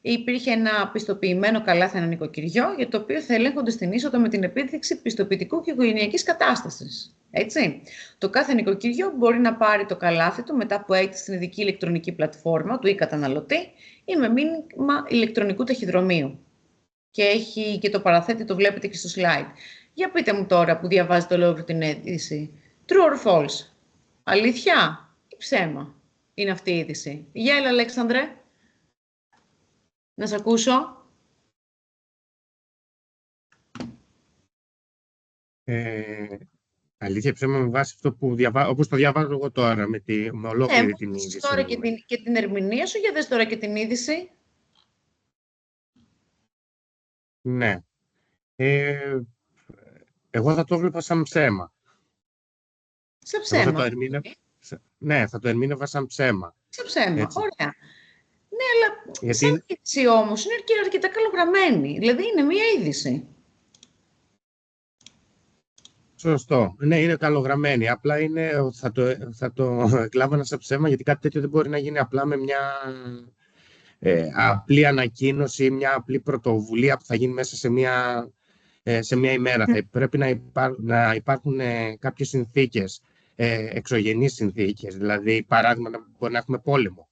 υπήρχε ένα πιστοποιημένο καλάθι ένα νοικοκυριό, για το οποίο θα ελέγχονται στην είσοδο με την επίδειξη πιστοποιητικού και οικογενειακής κατάστασης. Έτσι. Το κάθε νοικοκυριό μπορεί να πάρει το καλάθι του μετά από αίτηση στην ειδική ηλεκτρονική πλατφόρμα του ή καταναλωτή ή με μήνυμα ηλεκτρονικού ταχυδρομείου. Και έχει και το παραθέτη, το βλέπετε και στο slide. Για πείτε μου τώρα που διαβάζετε ολόκληρη την είδηση. True or false? Αλήθεια ή ψέμα είναι αυτή η είδηση? Γεια, έλα, Αλέξανδρε. Να σε ακούσω. Αλήθεια, ψέμα με βάση αυτό που όπως το διαβάζω εγώ τώρα, με ολόκληρη την είδηση. Τώρα και την ερμηνεία σου, για δες τώρα και την είδηση. Ναι. Εγώ θα το έβλεπα σαν ψέμα. Σε ψέμα. Ναι, θα το ερμήνευα σαν ψέμα. Σε ψέμα, έτσι. Ωραία. Ναι, αλλά Γιατί... σαν είδηση όμως είναι και αρκετά καλογραμμένη. Δηλαδή είναι μία είδηση. Σωστό. Ναι, είναι καλογραμμένη. Απλά θα το εκλάβανα σαν ψέμα, γιατί κάτι τέτοιο δεν μπορεί να γίνει απλά με μια απλή ανακοίνωση, μια απλή πρωτοβουλία που θα γίνει μέσα σε μια ημέρα. Θα πρέπει να υπάρχουν κάποιες συνθήκες, εξωγενείς συνθήκες. Δηλαδή, παράδειγμα, μπορεί να έχουμε πόλεμο.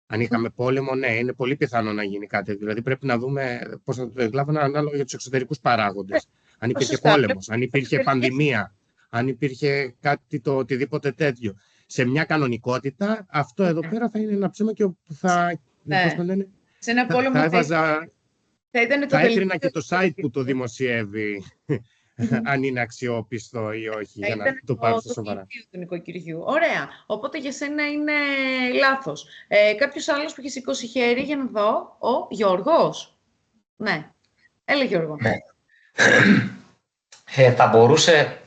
Αν είχαμε πόλεμο, ναι, είναι πολύ πιθανό να γίνει κάτι. Δηλαδή, πρέπει να δούμε πώς θα το εκλάβανα ανάλογα για τους εξωτερικούς παράγοντες. Αν υπήρχε πόλεμος, αν υπήρχε πανδημία, αν υπήρχε κάτι το οτιδήποτε τέτοιο. Σε μια κανονικότητα, αυτό εδώ πέρα θα είναι ένα ψέμα και θα... Σε ένα πόλεμο θα έκρινα και το site που το δημοσιεύει, αν είναι αξιόπιστο ή όχι, για να το πάρω στα σοβαρά. Του νοικοκυριού. Ωραία. Οπότε για σένα είναι λάθος. Κάποιος άλλος που έχει σηκώσει χέρι, για να δω. Ο Γιώργος. Ναι. Έλα, Γιώργο. Ναι. Θα μπορούσε,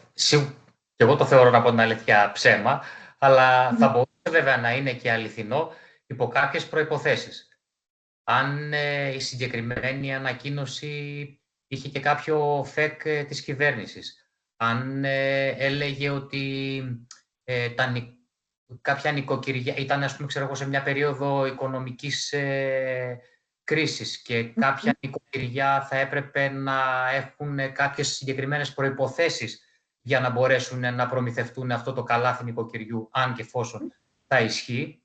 και εγώ το θεωρώ, να πω την αλήθεια, ψέμα, αλλά θα μπορούσε βέβαια να είναι και αληθινό υπό κάποιες προϋποθέσεις. Αν η συγκεκριμένη ανακοίνωση είχε και κάποιο fake της κυβέρνησης, αν έλεγε ότι κάποια νοικοκυριά ήταν, ας πούμε, ξέρω εγώ, σε μια περίοδο οικονομικής κρίσης και κάποια νοικοκυριά θα έπρεπε να έχουν κάποιες συγκεκριμένες προϋποθέσεις για να μπορέσουν να προμηθευτούν αυτό το καλάθι νοικοκυριού, αν και εφόσον θα ισχύει.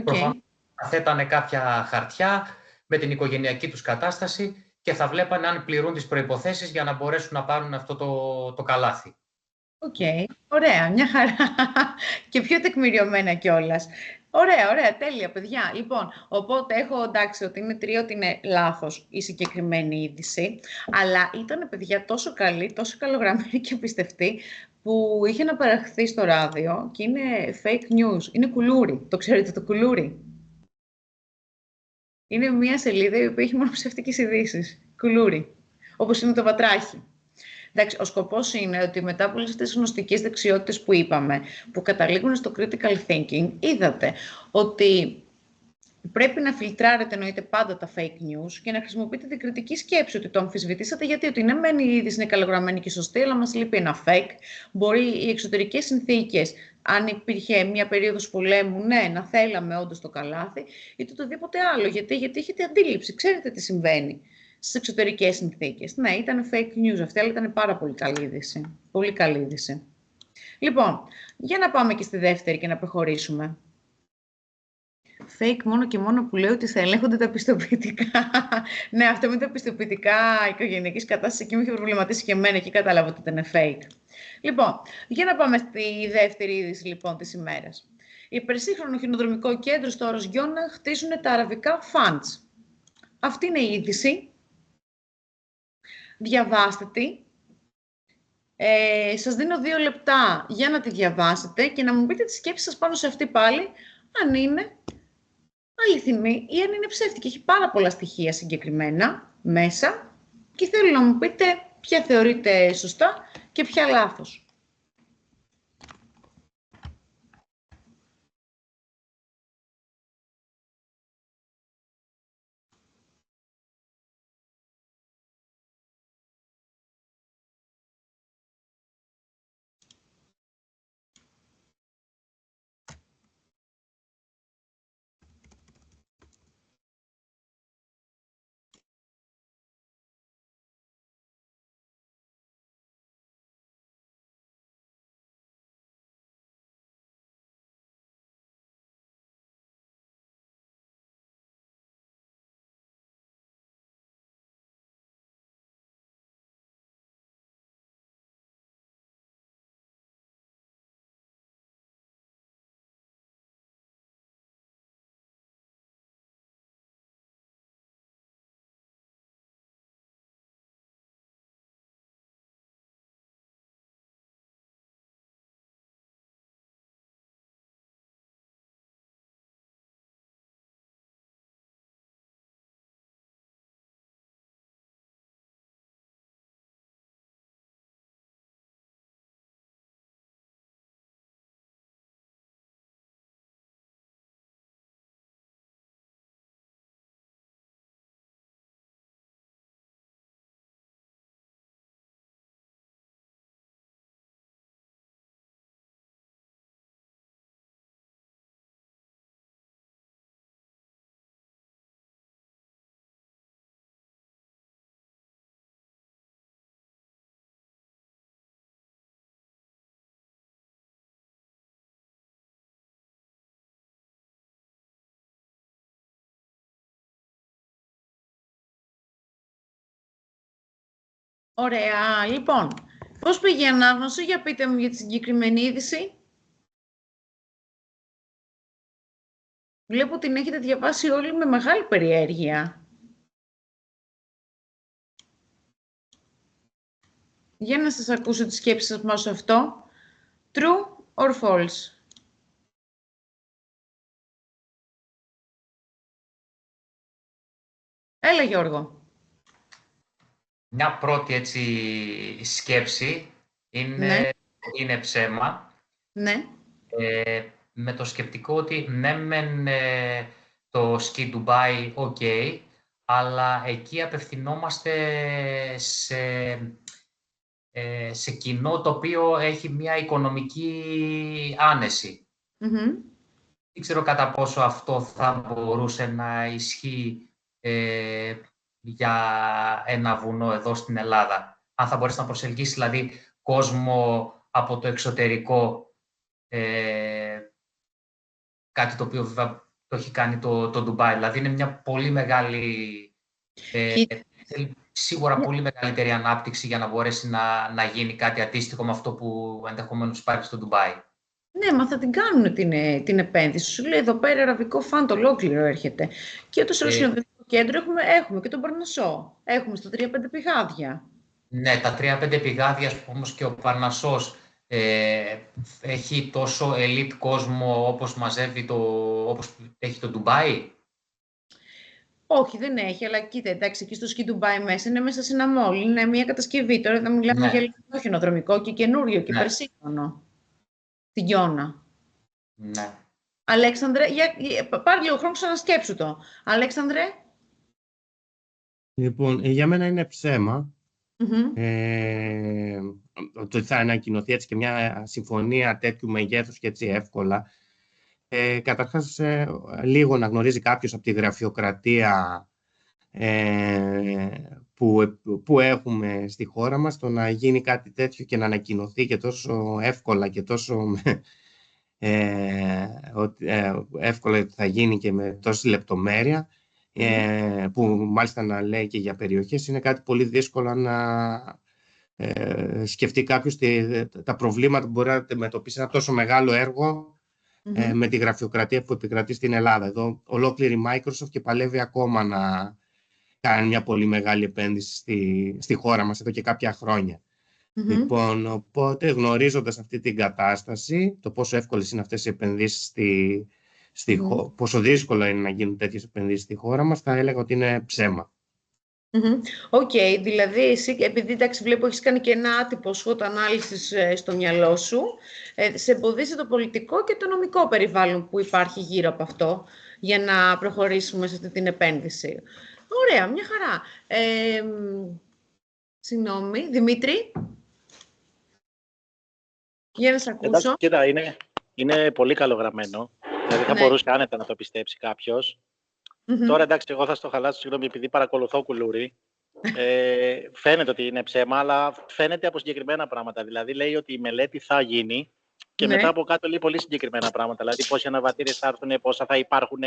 Προφανώς θα θέτανε κάποια χαρτιά με την οικογενειακή τους κατάσταση και θα βλέπανε αν πληρούν τις προϋποθέσεις για να μπορέσουν να πάρουν αυτό το καλάθι. Ωραία, μια χαρά. Και πιο τεκμηριωμένα κιόλας. Ωραία, τέλεια, παιδιά. Λοιπόν, οπότε έχω εντάξει ότι είναι λάθος η συγκεκριμένη είδηση, αλλά ήταν, παιδιά, τόσο καλή, τόσο καλογραμμένη και πιστευτή, που είχε να παραχθεί στο ράδιο και είναι fake news. Είναι κουλούρι. Το ξέρετε το κουλούρι? Είναι μια σελίδα η οποία έχει μόνο ψεύτικες ειδήσεις. Κουλούρι. Όπως είναι το βατράχι. Εντάξει, ο σκοπός είναι ότι μετά από όλες τις γνωστικές δεξιότητες που είπαμε, που καταλήγουν στο critical thinking, είδατε ότι πρέπει να φιλτράρετε, εννοείται, πάντα τα fake news και να χρησιμοποιείτε την κριτική σκέψη, ότι το αμφισβητήσατε, γιατί ότι ναι, μεν η είδηση είναι καλογραμμένη και σωστή, αλλά μας λείπει ένα fake. Μπορεί οι εξωτερικές συνθήκες, αν υπήρχε μια περίοδος πολέμου, ναι, να θέλαμε όντως το καλάθι, ή το οτιδήποτε άλλο. Γιατί έχετε αντίληψη, ξέρετε τι συμβαίνει στις εξωτερικές συνθήκες. Ναι, ήταν fake news αυτή, αλλά ήταν πάρα πολύ καλή είδηση. Πολύ καλή είδηση. Λοιπόν, για να πάμε και στη δεύτερη και να προχωρήσουμε. Fake μόνο και μόνο που λέει ότι θα ελέγχονται τα πιστοποιητικά. Ναι, αυτό με τα πιστοποιητικά οικογενειακής κατάστασης εκεί με είχε προβληματίσει και εμένα, εκεί κατάλαβα ότι ήταν fake. Λοιπόν, για να πάμε στη δεύτερη είδηση λοιπόν της ημέρας. Υπερσύγχρονο χιονοδρομικό κέντρο στο όρος Γιώνα χτίζουν τα αραβικά funds. Αυτή είναι η είδηση. Διαβάστε τη. Σας δίνω 2 λεπτά για να τη διαβάσετε και να μου πείτε τις σκέψεις σας πάνω σε αυτή πάλι, αν είναι αληθινή ή αν είναι ψεύτικη. Έχει πάρα πολλά στοιχεία συγκεκριμένα μέσα και θέλω να μου πείτε ποια θεωρείτε σωστά και ποια λάθος. Ωραία. Λοιπόν, πώς πήγε η ανάγνωση, για πείτε μου για τη συγκεκριμένη είδηση. Βλέπω την έχετε διαβάσει όλοι με μεγάλη περιέργεια. Για να σας ακούσω τις σκέψεις σας πάνω σε αυτό. True or false? Έλα, Γιώργο. Μια πρώτη έτσι σκέψη είναι ψέμα. Ναι. Με το σκεπτικό ότι ναι μεν το ski Dubai, ok, αλλά εκεί απευθυνόμαστε σε κοινό το οποίο έχει μια οικονομική άνεση. Δεν ξέρω κατά πόσο αυτό θα μπορούσε να ισχύει για ένα βουνό εδώ στην Ελλάδα. Αν θα μπορέσει να προσελκύσει δηλαδή κόσμο από το εξωτερικό, κάτι το οποίο βέβαια το έχει κάνει το Ντουμπάι. Δηλαδή είναι μια πολύ μεγάλη, σίγουρα πολύ μεγαλύτερη ανάπτυξη για να μπορέσει να γίνει κάτι αντίστοιχο με αυτό που ενδεχομένως υπάρχει στο Ντουμπάι. Ναι, μα θα την κάνουν την επένδυση. Σου λέει εδώ πέρα αραβικό φαντ ολόκληρο έρχεται. Και το σειροσυνοδευτικό κέντρο έχουμε και τον Παρνασσό. Έχουμε στα 3-5 πηγάδια. Ναι, τα 3-5 πηγάδια όμως και ο Παρνασσός έχει τόσο elite κόσμο όπως μαζεύει όπως έχει το Ντουμπάι. Όχι, δεν έχει, αλλά κοίτα, εντάξει, εκεί στο ski Ντουμπάι μέσα είναι μέσα σε ένα μόλι, είναι μια κατασκευή. Τώρα θα μιλάμε για λεπτό χιονοδρομικό και καινούριο και περσίνωνο. Στην Γιώνα. Ναι. Αλέξανδρε, πάρε λίγο χρόνο, ξανασκέψου το. Αλέξανδρε. Λοιπόν, για μένα είναι ψέμα. Ότι θα ανακοινωθεί έτσι και μια συμφωνία τέτοιου μεγέθους και έτσι εύκολα. Καταρχάς, λίγο να γνωρίζει κάποιος από τη γραφειοκρατία που έχουμε στη χώρα μας, το να γίνει κάτι τέτοιο και να ανακοινωθεί και τόσο εύκολα και τόσο εύκολα θα γίνει και με τόση λεπτομέρεια, που μάλιστα να λέει και για περιοχές, είναι κάτι πολύ δύσκολο να σκεφτεί κάποιος τα προβλήματα που μπορεί να αντιμετωπίσει ένα τόσο μεγάλο έργο με τη γραφειοκρατία που επικρατεί στην Ελλάδα. Εδώ ολόκληρη η Microsoft και παλεύει ακόμα να κάνει μια πολύ μεγάλη επένδυση στη χώρα μας εδώ και κάποια χρόνια. Λοιπόν, οπότε γνωρίζοντας αυτή την κατάσταση, το πόσο εύκολες είναι αυτές οι επενδύσεις πόσο δύσκολο είναι να γίνουν τέτοιες επενδύσεις στη χώρα μας, θα έλεγα ότι είναι ψέμα. Οκ, δηλαδή εσύ, επειδή εντάξει, βλέπω έχεις κάνει και ένα άτυπο SWOT ανάλυσης στο μυαλό σου, σε εμποδίζει το πολιτικό και το νομικό περιβάλλον που υπάρχει γύρω από αυτό για να προχωρήσουμε σε αυτή την επένδυση. Ωραία, μια χαρά. Συγγνώμη, Δημήτρη. Για να σε ακούσω. Κοίτα, είναι πολύ καλογραμμένο. Δηλαδή θα μπορούσε άνετα να το πιστέψει κάποιος. Τώρα εντάξει, εγώ θα στο χαλάσω, συγγνώμη, επειδή παρακολουθώ Κουλούρη. Φαίνεται ότι είναι ψέμα, αλλά φαίνεται από συγκεκριμένα πράγματα. Δηλαδή λέει ότι η μελέτη θα γίνει και μετά από κάτω λέει πολύ συγκεκριμένα πράγματα. Δηλαδή πόσοι αναβατήρες θα έρθουν, πόσα θα υπάρχουν,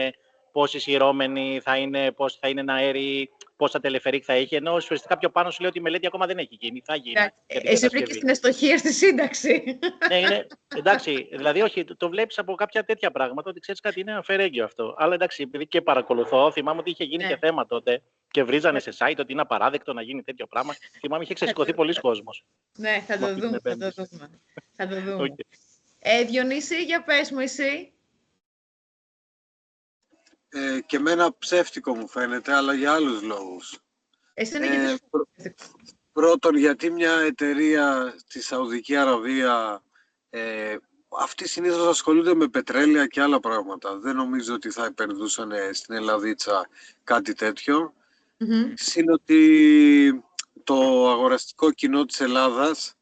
πόσοι σειρώμενοι θα είναι, πόσοι θα είναι ένα αέρι, πόσα τελεφερίκ θα έχει. Ενώ ουσιαστικά πιο πάνω σου λέει ότι η μελέτη ακόμα δεν έχει γίνει. Θα γίνει. Εσύ βρήκες την αστοχία στη σύνταξη. Ναι, είναι. Εντάξει, δηλαδή όχι, το βλέπεις από κάποια τέτοια πράγματα ότι ξέρεις κάτι, είναι αφαιρέγγιο αυτό. Αλλά εντάξει, επειδή και παρακολουθώ, θυμάμαι ότι είχε γίνει και θέμα τότε και βρίζανε σε site ότι είναι απαράδεκτο να γίνει τέτοιο πράγμα. Θυμάμαι είχε ξεσηκωθεί πολλοί κόσμος. Ναι, θα το δούμε. Θα το δούμε. Διονύση, για πες μου εσύ. Και εμένα ψεύτικο μου φαίνεται, αλλά για άλλους λόγους. Πρώτον, γιατί μια εταιρεία στη Σαουδική Αραβία, αυτοί συνήθως ασχολούνται με πετρέλαια και άλλα πράγματα. Δεν νομίζω ότι θα επενδύσουν στην Ελλαδίτσα κάτι τέτοιο. Συν ότι το αγοραστικό κοινό της Ελλάδας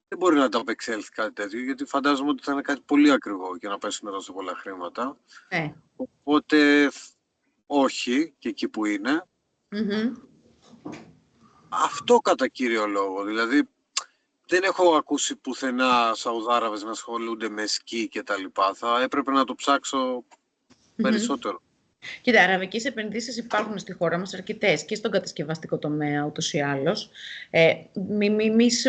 δεν μπορεί να το απεξέλθει κάτι τέτοιο, γιατί φαντάζομαι ότι θα είναι κάτι πολύ ακριβό για να πέσουν τόσο πολλά χρήματα. Οπότε όχι, και εκεί που είναι. Αυτό κατά κύριο λόγο. Δηλαδή, δεν έχω ακούσει πουθενά Σαουδάραβες να ασχολούνται με σκι και τα λοιπά. Θα έπρεπε να το ψάξω περισσότερο. Κοίτα, αραβικές επενδύσεις υπάρχουν στη χώρα μας αρκετές και στον κατασκευαστικό τομέα ούτως ή άλλως.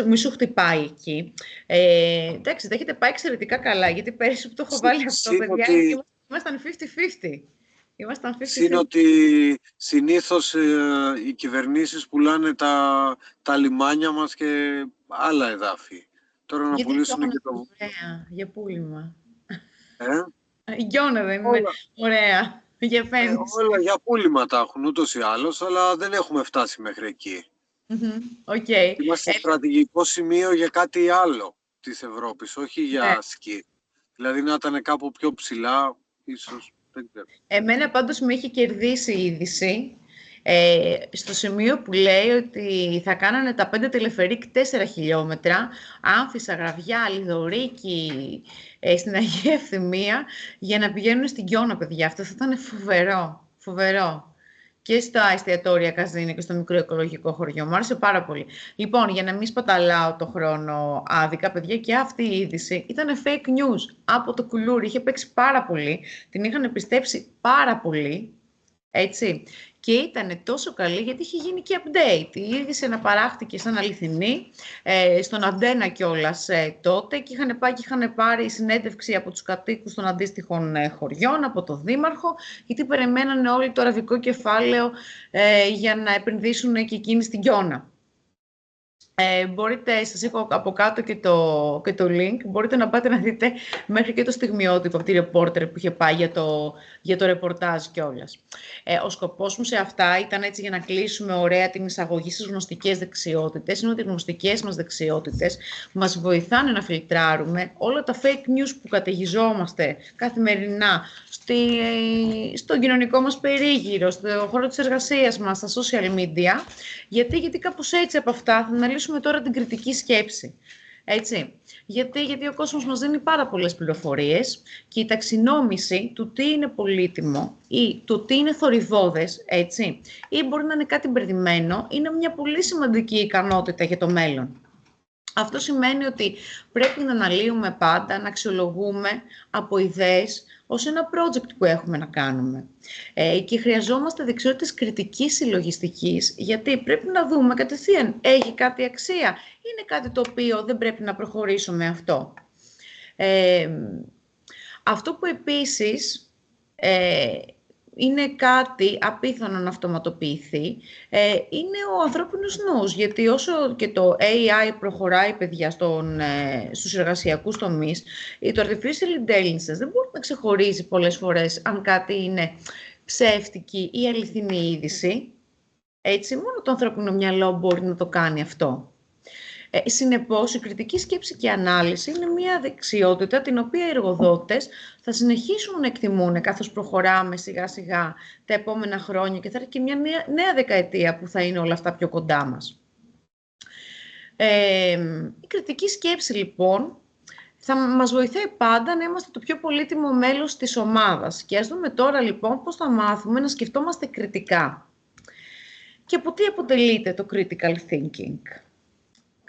Μη σου χτυπάει εκεί. Εντάξει, δεν έχετε πάει εξαιρετικά καλά, γιατί πέρυσι που το έχω βάλει αυτό, παιδιά, ήμασταν 50-50. Συν ότι συνήθως οι κυβερνήσεις πουλάνε τα λιμάνια μας και άλλα εδάφη. Τώρα να πουλήσουν και το... Ωραία, για πούλημα. Γιώνα δεν είναι ωραία. Όλα για πούλημα τα έχουν ούτως ή άλλως, αλλά δεν έχουμε φτάσει μέχρι εκεί. Είμαστε στρατηγικό σημείο για κάτι άλλο της Ευρώπης, όχι για σκι. Δηλαδή να ήταν κάπου πιο ψηλά, ίσως. Εμένα πάντως με έχει κερδίσει η είδηση στο σημείο που λέει ότι θα κάνανε τα 5 τελεφερίκ 4 χιλιόμετρα, Άμφισσα, Γραβιά, Λιδωρίκη, στην Αγία Ευθυμία, για να πηγαίνουν στην Κιώνα, παιδιά. Αυτό θα ήταν φοβερό. Και στα εστιατόρια Καζίνη και στο μικρό οικολογικό χωριό. Μου άρεσε πάρα πολύ. Λοιπόν, για να μην σπαταλάω το χρόνο άδικα, παιδιά, και αυτή η είδηση ήταν fake news από το Κουλούρι. Είχε παίξει πάρα πολύ. Την είχαν πιστέψει πάρα πολύ. Έτσι. Και ήταν τόσο καλή γιατί είχε γίνει και update. Η είδηση αναπαράχθηκε σαν αληθινή στον Αντένα κιόλας τότε και είχαν πάρει συνέντευξη από τους κατοίκους των αντίστοιχων χωριών, από το Δήμαρχο, γιατί περιμένανε όλοι το αραβικό κεφάλαιο για να επενδύσουν και εκείνοι στην Κιώνα. Σας έχω από κάτω και το link. Μπορείτε να πάτε να δείτε μέχρι και το στιγμιότυπο από τη ρεπόρτερ που είχε πάει για το ρεπορτάζ κιόλας. Ο σκοπός μου σε αυτά ήταν έτσι για να κλείσουμε ωραία την εισαγωγή στις γνωστικές δεξιότητες. Είναι ότι οι γνωστικές μας δεξιότητες μας βοηθάνε να φιλτράρουμε όλα τα fake news που καταιγιζόμαστε καθημερινά στον κοινωνικό μας περίγυρο, στο χώρο της εργασίας μας, στα social media. Γιατί κάπως έτσι από αυτά θα αναλύσουμε τώρα την κριτική σκέψη. Έτσι. Γιατί ο κόσμος μας δίνει πάρα πολλές πληροφορίες και η ταξινόμηση του τι είναι πολύτιμο ή του τι είναι θορυβώδες, έτσι, ή μπορεί να είναι κάτι μπερδεμένο, είναι μια πολύ σημαντική ικανότητα για το μέλλον. Αυτό σημαίνει ότι πρέπει να αναλύουμε πάντα, να αξιολογούμε από ιδέες ως ένα project που έχουμε να κάνουμε. Και χρειαζόμαστε δεξιότητες κριτικής συλλογιστικής, γιατί πρέπει να δούμε κατευθείαν, έχει κάτι αξία, είναι κάτι το οποίο δεν πρέπει να προχωρήσω με αυτό. Αυτό που επίσης είναι κάτι απίθανο να αυτοματοποιηθεί, είναι ο ανθρώπινος νους, γιατί όσο και το AI προχωράει, παιδιά, στους εργασιακούς τομείς, το artificial intelligence δεν μπορεί να ξεχωρίζει πολλές φορές αν κάτι είναι ψεύτικη ή αληθινή είδηση. Έτσι, μόνο το ανθρώπινο μυαλό μπορεί να το κάνει αυτό. Συνεπώς, η κριτική σκέψη και ανάλυση είναι μια δεξιότητα την οποία οι εργοδότες θα συνεχίσουν να εκτιμούν καθώς προχωράμε σιγά-σιγά τα επόμενα χρόνια και θα έρθει και μια νέα δεκαετία που θα είναι όλα αυτά πιο κοντά μας. Η κριτική σκέψη, λοιπόν, θα μας βοηθάει πάντα να είμαστε το πιο πολύτιμο μέλος της ομάδας. Και ας δούμε τώρα, λοιπόν, πώς θα μάθουμε να σκεφτόμαστε κριτικά. Και από τι αποτελείται το critical thinking.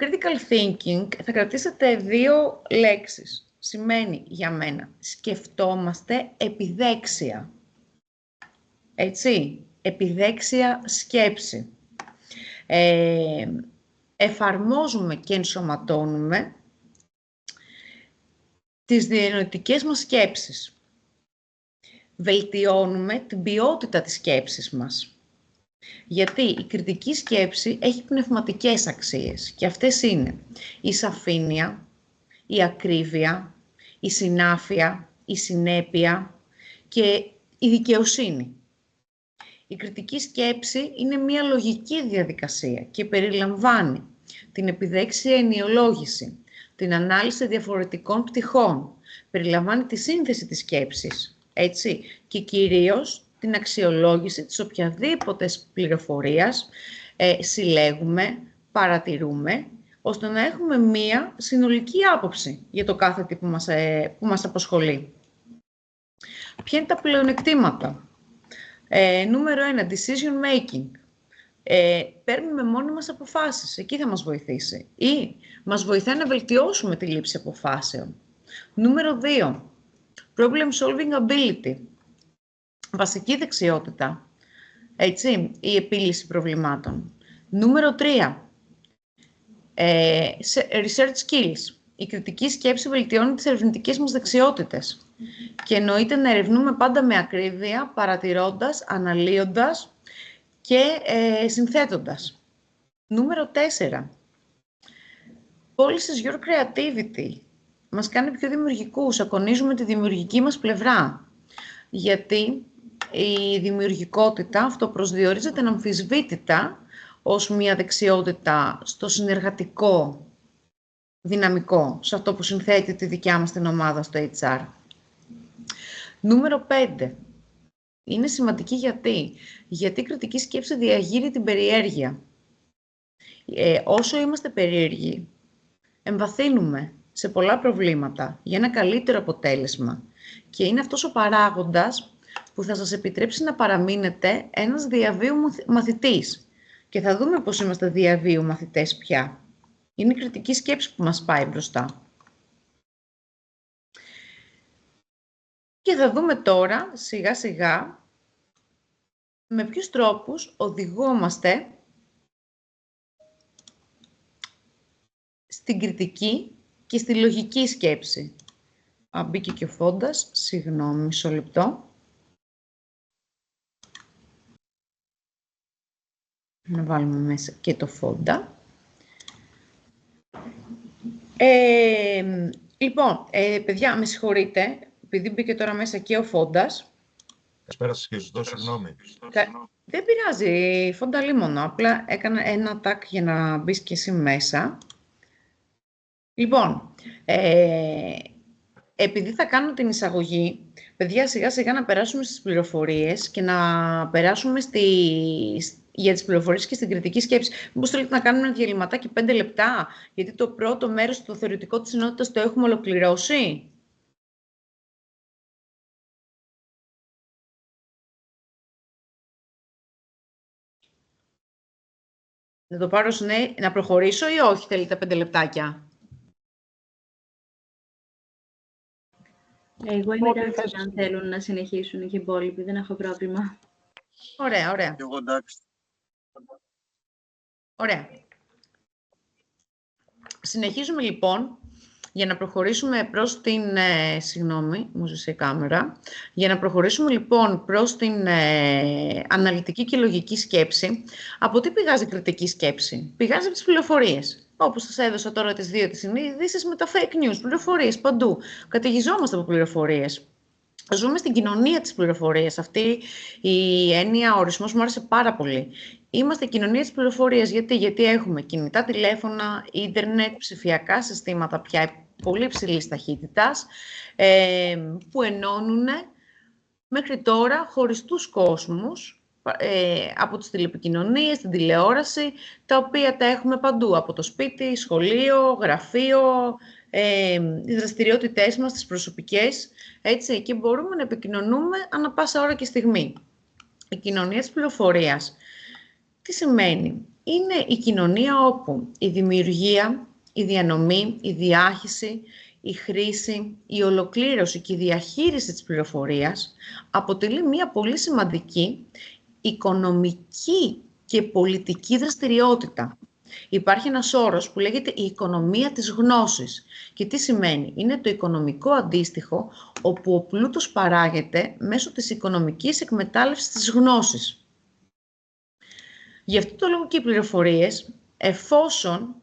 Critical thinking θα κρατήσετε 2 λέξεις. Σημαίνει για μένα σκεφτόμαστε επιδέξια. Έτσι, επιδέξια σκέψη. Εφαρμόζουμε και ενσωματώνουμε τις διανοητικές μας σκέψεις. Βελτιώνουμε την ποιότητα της σκέψης μας. Γιατί η κριτική σκέψη έχει πνευματικές αξίες και αυτές είναι η σαφήνεια, η ακρίβεια, η συνάφεια, η συνέπεια και η δικαιοσύνη. Η κριτική σκέψη είναι μια λογική διαδικασία και περιλαμβάνει την επιδέξια ενιολόγηση, την ανάλυση διαφορετικών πτυχών, περιλαμβάνει τη σύνθεση της σκέψης, έτσι, και κυρίως την αξιολόγηση της οποιαδήποτε πληροφορίας συλλέγουμε, παρατηρούμε, ώστε να έχουμε μία συνολική άποψη για το κάθε τι που μας απασχολεί. Ποια είναι τα πλεονεκτήματα? Νούμερο 1, decision making. Παίρνουμε μόνοι μας αποφάσεις, εκεί θα μας βοηθήσει. Ή μας βοηθάει να βελτιώσουμε τη λήψη αποφάσεων. Νούμερο 2, problem solving ability. Βασική δεξιότητα, έτσι, η επίλυση προβλημάτων. Νούμερο 3, research skills. Η κριτική σκέψη βελτιώνει τις ερευνητικές μας δεξιότητες και εννοείται να ερευνούμε πάντα με ακρίβεια, παρατηρώντας, αναλύοντας και συνθέτοντας. Νούμερο 4, policies your creativity. Μας κάνει πιο δημιουργικούς, ακονίζουμε τη δημιουργική μας πλευρά. Γιατί η δημιουργικότητα αυτοπροσδιορίζεται αναμφισβήτητα ως μια δεξιότητα στο συνεργατικό δυναμικό, σε αυτό που συνθέτει τη δικιά μας την ομάδα στο HR. Νούμερο 5. Είναι σημαντική γιατί η κριτική σκέψη διαγείρει την περιέργεια. Όσο είμαστε περίεργοι, εμβαθύνουμε σε πολλά προβλήματα για ένα καλύτερο αποτέλεσμα. Και είναι αυτός ο παράγοντας που θα σας επιτρέψει να παραμείνετε ένας διαβίου μαθητής. Και θα δούμε πώς είμαστε διαβίου μαθητές πια. Είναι η κριτική σκέψη που μας πάει μπροστά. Και θα δούμε τώρα, σιγά σιγά, με ποιους τρόπους οδηγόμαστε στην κριτική και στη λογική σκέψη. Μπήκε και ο Φόντας, συγγνώμη, μισό λεπτό. Να βάλουμε μέσα και το Φόντα. Λοιπόν, παιδιά, με συγχωρείτε, επειδή μπήκε τώρα μέσα και ο Φόντας. Καλησπέρα σας και ζητώ συγγνώμη. Δεν πειράζει, Φόντα λίμωνο, απλά έκανα ένα τάκ για να μπεις και εσύ μέσα. Λοιπόν, επειδή θα κάνω την εισαγωγή, παιδιά, σιγά σιγά να περάσουμε στις πληροφορίες και να περάσουμε για τις πληροφορίες και στην κριτική σκέψη. Μήπως θέλετε να κάνουμε ένα διαλυματάκι 5 λεπτά, γιατί το πρώτο μέρος, το θεωρητικό της ενότητας, το έχουμε ολοκληρώσει. Να το πάρω ναι, να προχωρήσω ή όχι, θέλετε 5 λεπτάκια? Εγώ είμαι εντάξει αν θέλουν να συνεχίσουν και οι υπόλοιποι, δεν έχω πρόβλημα. Ωραία, ωραία. Εγώ εντάξει. Ωραία. Συνεχίζουμε λοιπόν, για να προχωρήσουμε προς την... συγγνώμη, μου ζήσε η κάμερα. Για να προχωρήσουμε λοιπόν προς την αναλυτική και λογική σκέψη. Από τι πηγάζει η κριτική σκέψη? Πηγάζει από τις πληροφορίες. Όπως σας έδωσα τώρα τις δύο τις ειδήσεις με τα fake news, πληροφορίες παντού. Καταιγιζόμαστε από πληροφορίες. Ζούμε στην κοινωνία της πληροφορίας. Αυτή η έννοια, ο ορισμός μου άρεσε πάρα πολύ. Είμαστε κοινωνία της πληροφορίας. Γιατί έχουμε κινητά τηλέφωνα, ίντερνετ, ψηφιακά συστήματα πια πολύ υψηλής ταχύτητας, που ενώνουν μέχρι τώρα χωριστούς κόσμους, από τις τηλεπικοινωνίες, την τηλεόραση, τα οποία τα έχουμε παντού, από το σπίτι, σχολείο, γραφείο, οι δραστηριότητές μας, τις προσωπικές, έτσι, και μπορούμε να επικοινωνούμε ανά πάσα ώρα και στιγμή. Η κοινωνία της πληροφορίας, τι σημαίνει? Είναι η κοινωνία όπου η δημιουργία, η διανομή, η διάχυση, η χρήση, η ολοκλήρωση και η διαχείριση της πληροφορίας αποτελεί μια πολύ σημαντική οικονομική και πολιτική δραστηριότητα. Υπάρχει ένας όρος που λέγεται η οικονομία της γνώσης. Και τι σημαίνει? Είναι το οικονομικό αντίστοιχο όπου ο πλούτος παράγεται μέσω της οικονομικής εκμετάλλευσης της γνώσης. Γι' αυτό το λόγο και οι πληροφορίες, εφόσον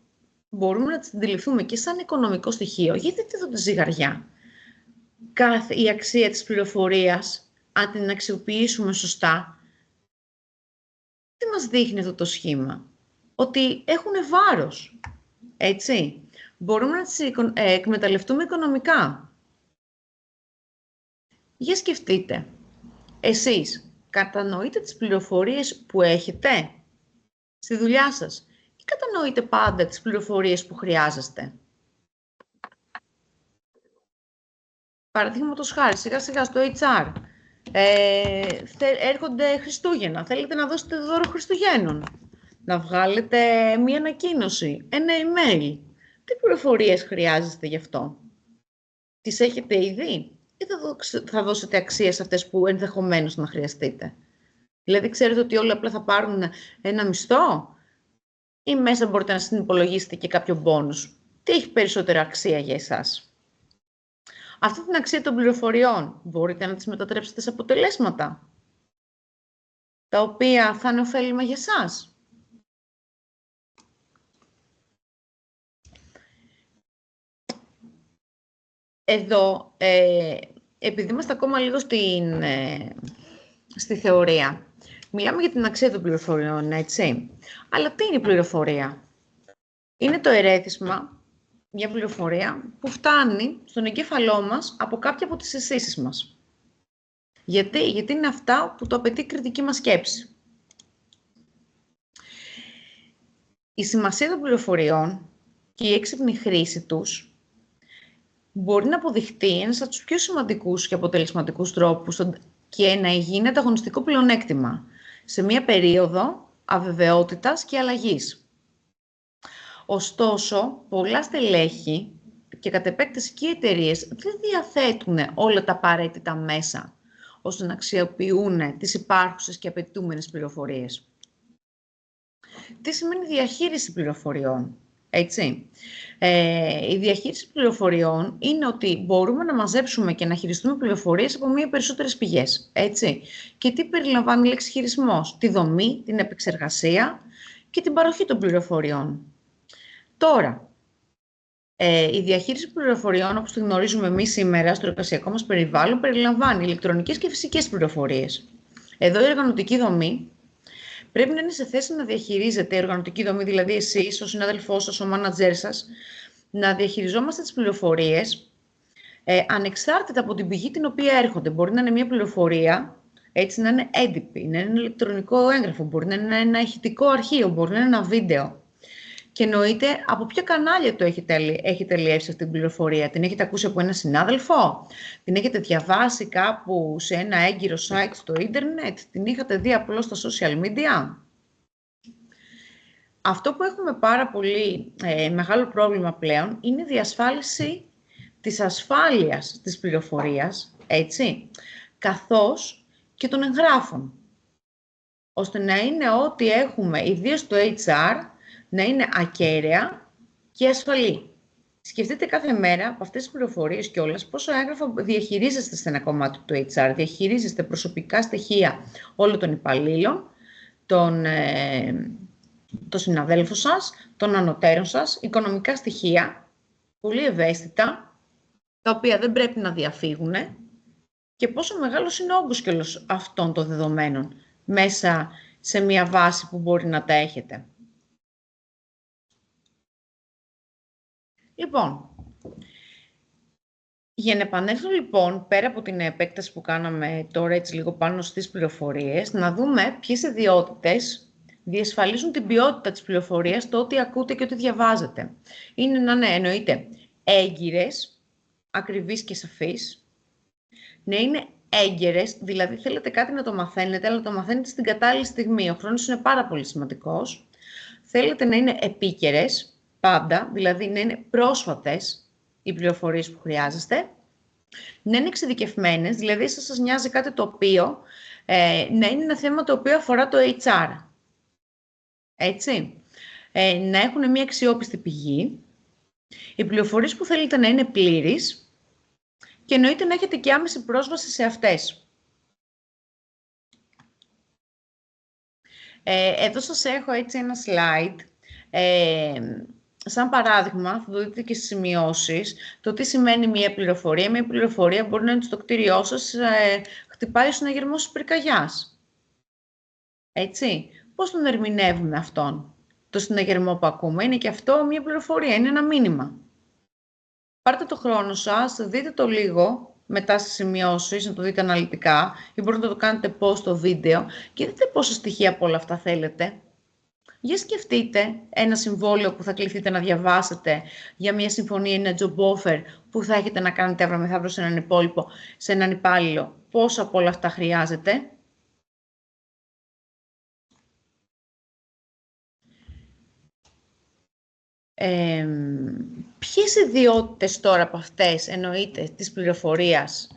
μπορούμε να τις αντιληφθούμε και σαν οικονομικό στοιχείο, γιατί εδώ τη ζυγαριά. Η αξία της πληροφορίας, αν την αξιοποιήσουμε σωστά, τι μας δείχνει αυτό το σχήμα? Ότι έχουν βάρος, έτσι. Μπορούμε να τις εκμεταλλευτούμε οικονομικά. Για σκεφτείτε, εσείς κατανοείτε τις πληροφορίες που έχετε στη δουλειά σας ή κατανοείτε πάντα τις πληροφορίες που χρειάζεστε? Παραδείγματος χάρη, σιγά σιγά στο HR, έρχονται Χριστούγεννα, θέλετε να δώσετε δώρο Χριστουγέννων, να βγάλετε μία ανακοίνωση, ένα email. Τι πληροφορίες χρειάζεστε γι' αυτό? Τις έχετε ήδη ή θα δώσετε αξία σε αυτές που ενδεχομένως να χρειαστείτε? Δηλαδή, ξέρετε ότι όλοι απλά θα πάρουν ένα μισθό ή μέσα μπορείτε να συνυπολογίσετε και κάποιο μπόνους? Τι έχει περισσότερη αξία για εσάς? Αυτή την αξία των πληροφοριών μπορείτε να τις μετατρέψετε σε αποτελέσματα, τα οποία θα είναι ωφέλιμα για εσάς? Εδώ, επειδή είμαστε ακόμα λίγο στη θεωρία, μιλάμε για την αξία των πληροφοριών, έτσι. Αλλά τι είναι η πληροφορία? Είναι το ερέθισμα, μια πληροφορία που φτάνει στον εγκέφαλό μας από κάποια από τις αισθήσεις μας. Γιατί είναι αυτά που το απαιτεί η κριτική μας σκέψη. Η σημασία των πληροφοριών και η έξυπνη χρήση τους μπορεί να αποδειχτεί ένας από τους πιο σημαντικούς και αποτελεσματικούς τρόπους και να γίνει ανταγωνιστικό πλεονέκτημα σε μια περίοδο αβεβαιότητας και αλλαγής. Ωστόσο, πολλά στελέχη και κατ' επέκταση και οι εταιρείες δεν διαθέτουν όλα τα απαραίτητα μέσα ώστε να αξιοποιούν τις υπάρχουσες και απαιτούμενες πληροφορίες. Τι σημαίνει διαχείριση πληροφοριών? Έτσι. Η διαχείριση πληροφοριών είναι ότι μπορούμε να μαζέψουμε και να χειριστούμε πληροφορίες από μία ή περισσότερες πηγές. Έτσι. Και τι περιλαμβάνει η λέξη χειρισμός? Τη δομή, την επεξεργασία και την παροχή των πληροφοριών. Τώρα, η διαχείριση πληροφοριών, όπως τη γνωρίζουμε εμείς σήμερα στο εργασιακό μας περιβάλλον, περιλαμβάνει ηλεκτρονικές και φυσικές πληροφορίες. Εδώ η οργανωτική δομή πρέπει να είναι σε θέση να διαχειρίζεται η οργανωτική δομή, δηλαδή εσείς, ο συνάδελφός σας, ο μάνατζέρ σας, να διαχειριζόμαστε τις πληροφορίες ανεξάρτητα από την πηγή την οποία έρχονται. Μπορεί να είναι μια πληροφορία, έτσι να είναι έντυπη, να είναι ένα ηλεκτρονικό έγγραφο, μπορεί να είναι ένα ηχητικό αρχείο, μπορεί να είναι ένα βίντεο. Και εννοείται από ποια κανάλια το έχετε αλλιεύσει αυτή την πληροφορία. Την έχετε ακούσει από ένα συνάδελφο, την έχετε διαβάσει κάπου σε ένα έγκυρο site στο ίντερνετ, την είχατε δει απλώς στα social media. Αυτό που έχουμε πάρα πολύ μεγάλο πρόβλημα πλέον είναι η διασφάλιση της ασφάλειας της πληροφορίας, έτσι, καθώς και των εγγράφων, ώστε να είναι ό,τι έχουμε, ιδίως στο HR, να είναι ακέραια και ασφαλή. Σκεφτείτε κάθε μέρα από αυτές τις πληροφορίες κιόλας πόσο έγγραφα διαχειρίζεστε σε ένα κομμάτι του HR. Διαχειρίζεστε προσωπικά στοιχεία όλων των υπαλλήλων, των συναδέλφων σας, των ανωτέρων σας, οικονομικά στοιχεία, πολύ ευαίσθητα, τα οποία δεν πρέπει να διαφύγουν, και πόσο μεγάλος είναι ο όγκος κιόλας αυτών των δεδομένων μέσα σε μια βάση που μπορεί να τα έχετε. Λοιπόν, για να επανέλθω λοιπόν, πέρα από την επέκταση που κάναμε τώρα έτσι λίγο πάνω στις πληροφορίες, να δούμε ποιες ιδιότητες διασφαλίζουν την ποιότητα της πληροφορίας, το ότι ακούτε και ότι διαβάζετε. Είναι να είναι, εννοείται, έγκυρες, ακριβείς και σαφείς, να είναι έγκαιρες, δηλαδή θέλετε κάτι να το μαθαίνετε, αλλά το μαθαίνετε στην κατάλληλη στιγμή. Ο χρόνος είναι πάρα πολύ σημαντικός. Θέλετε να είναι επίκαιρες, πάντα, δηλαδή να είναι πρόσφατες οι πληροφορίες που χρειάζεστε, να είναι εξειδικευμένες, δηλαδή σας νοιάζει κάτι το οποίο να είναι ένα θέμα το οποίο αφορά το HR. Έτσι. Να έχουν μια αξιόπιστη πηγή, οι πληροφορίες που θέλετε να είναι πλήρεις και εννοείται να έχετε και άμεση πρόσβαση σε αυτές. Εδώ σας έχω έτσι ένα slide. Σαν παράδειγμα, θα το δείτε και στις σημειώσεις, το τι σημαίνει μια πληροφορία. Μια πληροφορία μπορεί να είναι στο κτίριό σας, χτυπάει ο συναγερμός της πυρκαγιάς. Έτσι. Πώς τον ερμηνεύουμε αυτόν, το συναγερμό που ακούμε? Είναι και αυτό μια πληροφορία, είναι ένα μήνυμα. Πάρτε το χρόνο σας, δείτε το λίγο μετά στις σημειώσεις, να το δείτε αναλυτικά, ή μπορείτε να το κάνετε pause στο βίντεο και δείτε πόσα στοιχεία από όλα αυτά θέλετε. Για σκεφτείτε ένα συμβόλαιο που θα κληθείτε να διαβάσετε για μια συμφωνία ή ένα job offer που θα έχετε να κάνετε αύριο μεθαύριο σε έναν υπάλληλο. Πόσα από όλα αυτά χρειάζεται? Ποιες ιδιότητες τώρα από αυτές, εννοείται, της πληροφορίας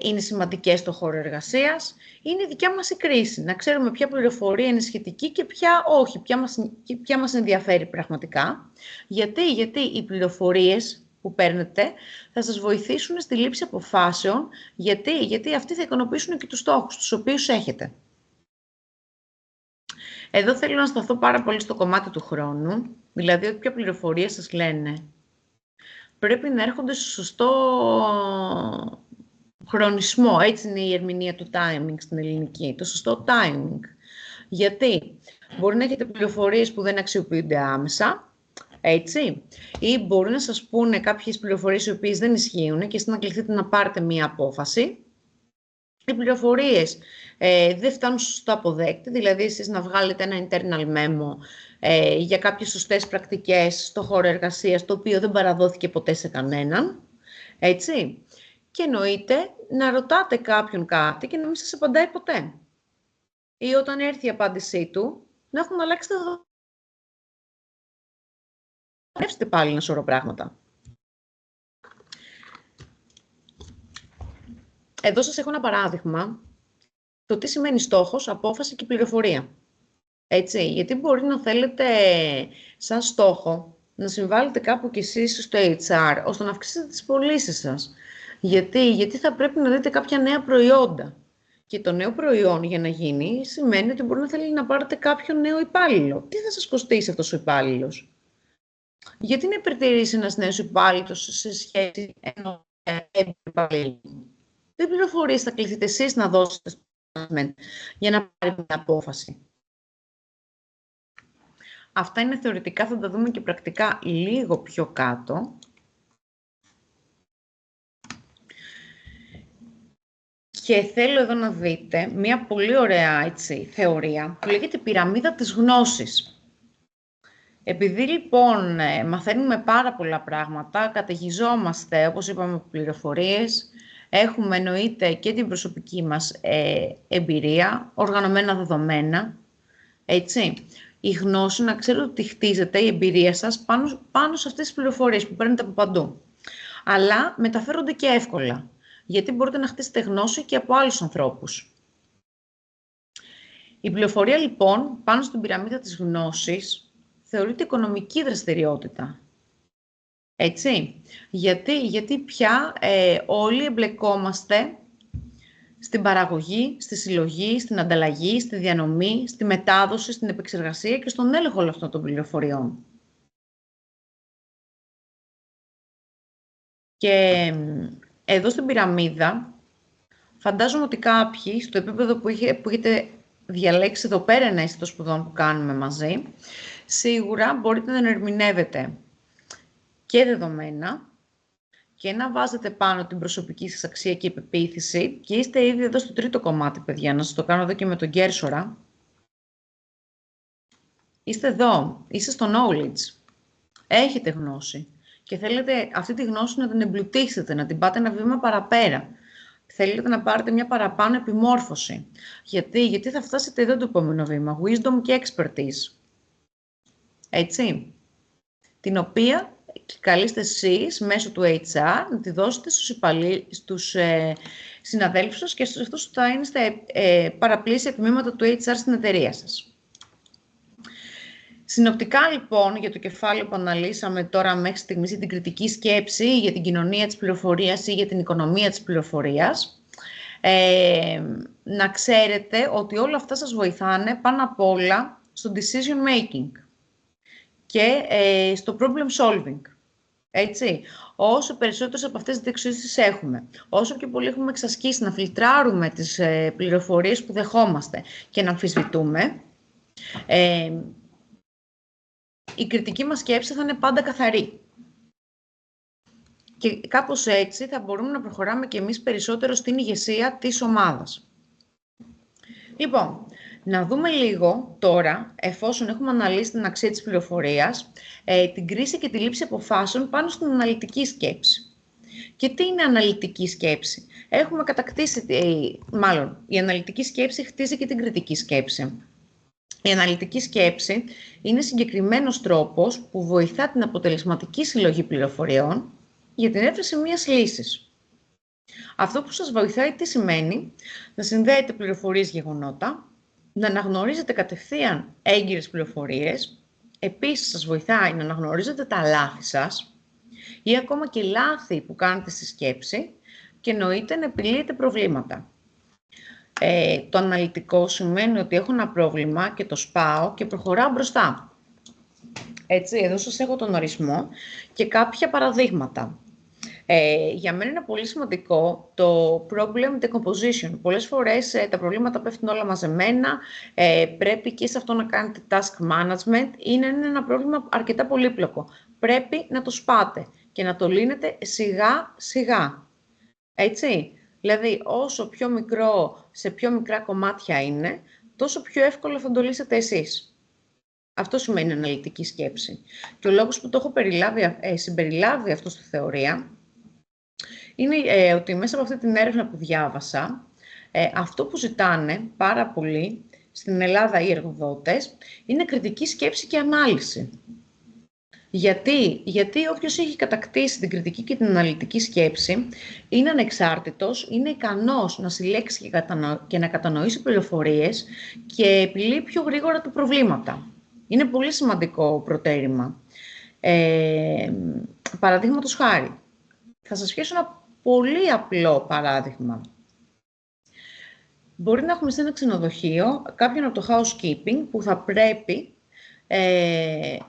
είναι σημαντικές στο χώρο εργασίας? Είναι η δικιά μας η κρίση. Να ξέρουμε ποια πληροφορία είναι σχετική και ποια όχι, ποια μας ενδιαφέρει πραγματικά. Γιατί οι πληροφορίες που παίρνετε θα σας βοηθήσουν στη λήψη αποφάσεων, γιατί αυτοί θα ικανοποιήσουν και τους στόχους τους οποίους έχετε. Εδώ θέλω να σταθώ πάρα πολύ στο κομμάτι του χρόνου, δηλαδή ότι ποια πληροφορία σας λένε πρέπει να έρχονται στο σωστό χρονισμό. Έτσι είναι η ερμηνεία του timing στην ελληνική, το σωστό timing. Γιατί μπορεί να έχετε πληροφορίες που δεν αξιοποιούνται άμεσα, έτσι, ή μπορεί να σας πούνε κάποιες πληροφορίες οι οποίες δεν ισχύουν και εσείς να κληθείτε να πάρετε μία απόφαση. Οι πληροφορίες δεν φτάνουν στο σωστό αποδέκτη, δηλαδή εσείς να βγάλετε ένα internal memo για κάποιες σωστές πρακτικές στο χώρο εργασίας, το οποίο δεν παραδόθηκε ποτέ σε κανέναν, έτσι. Και εννοείται να ρωτάτε κάποιον κάτι και να μην σας απαντάει ποτέ. Ή όταν έρθει η απάντησή του, να έχουν αλλάξει τα δεδομένα. Εύστε πάλι ένα σωρό πράγματα. Εδώ σας έχω ένα παράδειγμα το τι σημαίνει στόχος, απόφαση και πληροφορία. Έτσι, γιατί μπορεί να θέλετε σαν στόχο να συμβάλλετε κάπου κι εσείς στο HR, ώστε να αυξήσετε τις πωλήσεις σας. Γιατί θα πρέπει να δείτε κάποια νέα προϊόντα. Και το νέο προϊόν για να γίνει σημαίνει ότι μπορεί να θέλει να πάρετε κάποιο νέο υπάλληλο. Τι θα σας κοστίσει αυτός ο υπάλληλος? Γιατί να υπερτηρήσει ένας νέος υπάλληλος σε σχέση με έναν υπάλληλο? Τι πληροφορίες θα κληθείτε εσείς να δώσετε στο management για να πάρει μια απόφαση? Αυτά είναι θεωρητικά, θα τα δούμε και πρακτικά λίγο πιο κάτω. Και θέλω εδώ να δείτε μια πολύ ωραία θεωρία που λέγεται πυραμίδα της γνώσης. Επειδή λοιπόν μαθαίνουμε πάρα πολλά πράγματα, καταιγιζόμαστε, όπως είπαμε, από πληροφορίες, έχουμε εννοείται και την προσωπική μας εμπειρία, οργανωμένα δεδομένα, έτσι. η γνώση, να ξέρετε ότι χτίζεται η εμπειρία σας πάνω σε αυτές τις πληροφορίες που παίρνετε από παντού. Αλλά μεταφέρονται και εύκολα, γιατί μπορείτε να χτίσετε γνώση και από άλλους ανθρώπους. Η πληροφορία, λοιπόν, πάνω στην πυραμίδα της γνώσης, θεωρείται οικονομική δραστηριότητα. Έτσι, γιατί πια όλοι εμπλεκόμαστε στην παραγωγή, στη συλλογή, στην ανταλλαγή, στη διανομή, στη μετάδοση, στην επεξεργασία και στον έλεγχο όλων αυτών των πληροφοριών. Και εδώ στην πυραμίδα, φαντάζομαι ότι κάποιοι, στο επίπεδο που έχετε διαλέξει εδώ πέρα ένα αίσθητο σπουδών που κάνουμε μαζί, σίγουρα μπορείτε να ερμηνεύετε και δεδομένα και να βάζετε πάνω την προσωπική σας αξία και υπεποίθηση, και είστε ήδη εδώ στο τρίτο κομμάτι, παιδιά, να σας το κάνω εδώ και με τον Κέρσορα. Είστε εδώ, είστε στο knowledge, έχετε γνώση και θέλετε αυτή τη γνώση να την εμπλουτίσετε, να την πάτε ένα βήμα παραπέρα. Θέλετε να πάρετε μια παραπάνω επιμόρφωση. Γιατί θα φτάσετε εδώ το επόμενο βήμα, wisdom και expertise. Έτσι, την οποία καλείστε εσείς μέσω του HR να τη δώσετε στους συναδέλφους σας και στους αυτούς που θα είναι στα παραπλήσια τμήματα του HR στην εταιρεία σας. Συνοπτικά, λοιπόν, για το κεφάλαιο που αναλύσαμε τώρα μέχρι στιγμής, για την κριτική σκέψη, για την κοινωνία της πληροφορίας ή για την οικονομία της πληροφορίας, να ξέρετε ότι όλα αυτά σας βοηθάνε πάνω απ' όλα στο decision making και στο problem solving. Έτσι, όσο περισσότερες από αυτές τις δεξιότητες έχουμε, όσο πιο πολύ έχουμε εξασκήσει να φιλτράρουμε τις πληροφορίες που δεχόμαστε και να αμφισβητούμε, η κριτική μας σκέψη θα είναι πάντα καθαρή. Και κάπως έτσι θα μπορούμε να προχωράμε και εμείς περισσότερο στην ηγεσία της ομάδας. Λοιπόν, να δούμε λίγο τώρα, εφόσον έχουμε αναλύσει την αξία της πληροφορίας, την κρίση και τη λήψη αποφάσεων πάνω στην αναλυτική σκέψη. Και τι είναι αναλυτική σκέψη? Έχουμε κατακτήσει, η αναλυτική σκέψη χτίζει και την κριτική σκέψη. Η αναλυτική σκέψη είναι συγκεκριμένος τρόπος που βοηθά την αποτελεσματική συλλογή πληροφοριών για την έβρεση μιας λύσης. Αυτό που σας βοηθάει τι σημαίνει? Να συνδέετε πληροφορίες γεγονότα, να αναγνωρίζετε κατευθείαν έγκυρες πληροφορίες, επίσης σας βοηθάει να αναγνωρίζετε τα λάθη σας ή ακόμα και λάθη που κάνετε στη σκέψη και εννοείται να επιλύετε προβλήματα. Το αναλυτικό σημαίνει ότι έχω ένα πρόβλημα και το σπάω και προχωράω μπροστά. Έτσι, εδώ σας έχω τον ορισμό και κάποια παραδείγματα. Για μένα είναι πολύ σημαντικό το problem decomposition. Πολλές φορές τα προβλήματα πέφτουν όλα μαζεμένα, πρέπει και σε αυτό να κάνετε task management. Είναι ένα πρόβλημα αρκετά πολύπλοκο. Πρέπει να το σπάτε και να το λύνετε σιγά σιγά. Έτσι. Δηλαδή, όσο πιο μικρό, σε πιο μικρά κομμάτια είναι, τόσο πιο εύκολα θα το λύσετε εσείς. Αυτό σημαίνει αναλυτική σκέψη. Και ο λόγος που το έχω συμπεριλάβει αυτό στη θεωρία είναι ότι μέσα από αυτή την έρευνα που διάβασα, αυτό που ζητάνε πάρα πολύ στην Ελλάδα οι εργοδότες είναι κριτική σκέψη και ανάλυση. Γιατί όποιος έχει κατακτήσει την κριτική και την αναλυτική σκέψη είναι ανεξάρτητος, είναι ικανός να συλλέξει και να κατανοήσει πληροφορίες και επιλύει πιο γρήγορα τα προβλήματα. Είναι πολύ σημαντικό προτέρημα. Παραδείγματος χάρη, θα σας πιάσω ένα πολύ απλό παράδειγμα. Μπορεί να έχουμε σε ένα ξενοδοχείο κάποιον από το housekeeping που θα πρέπει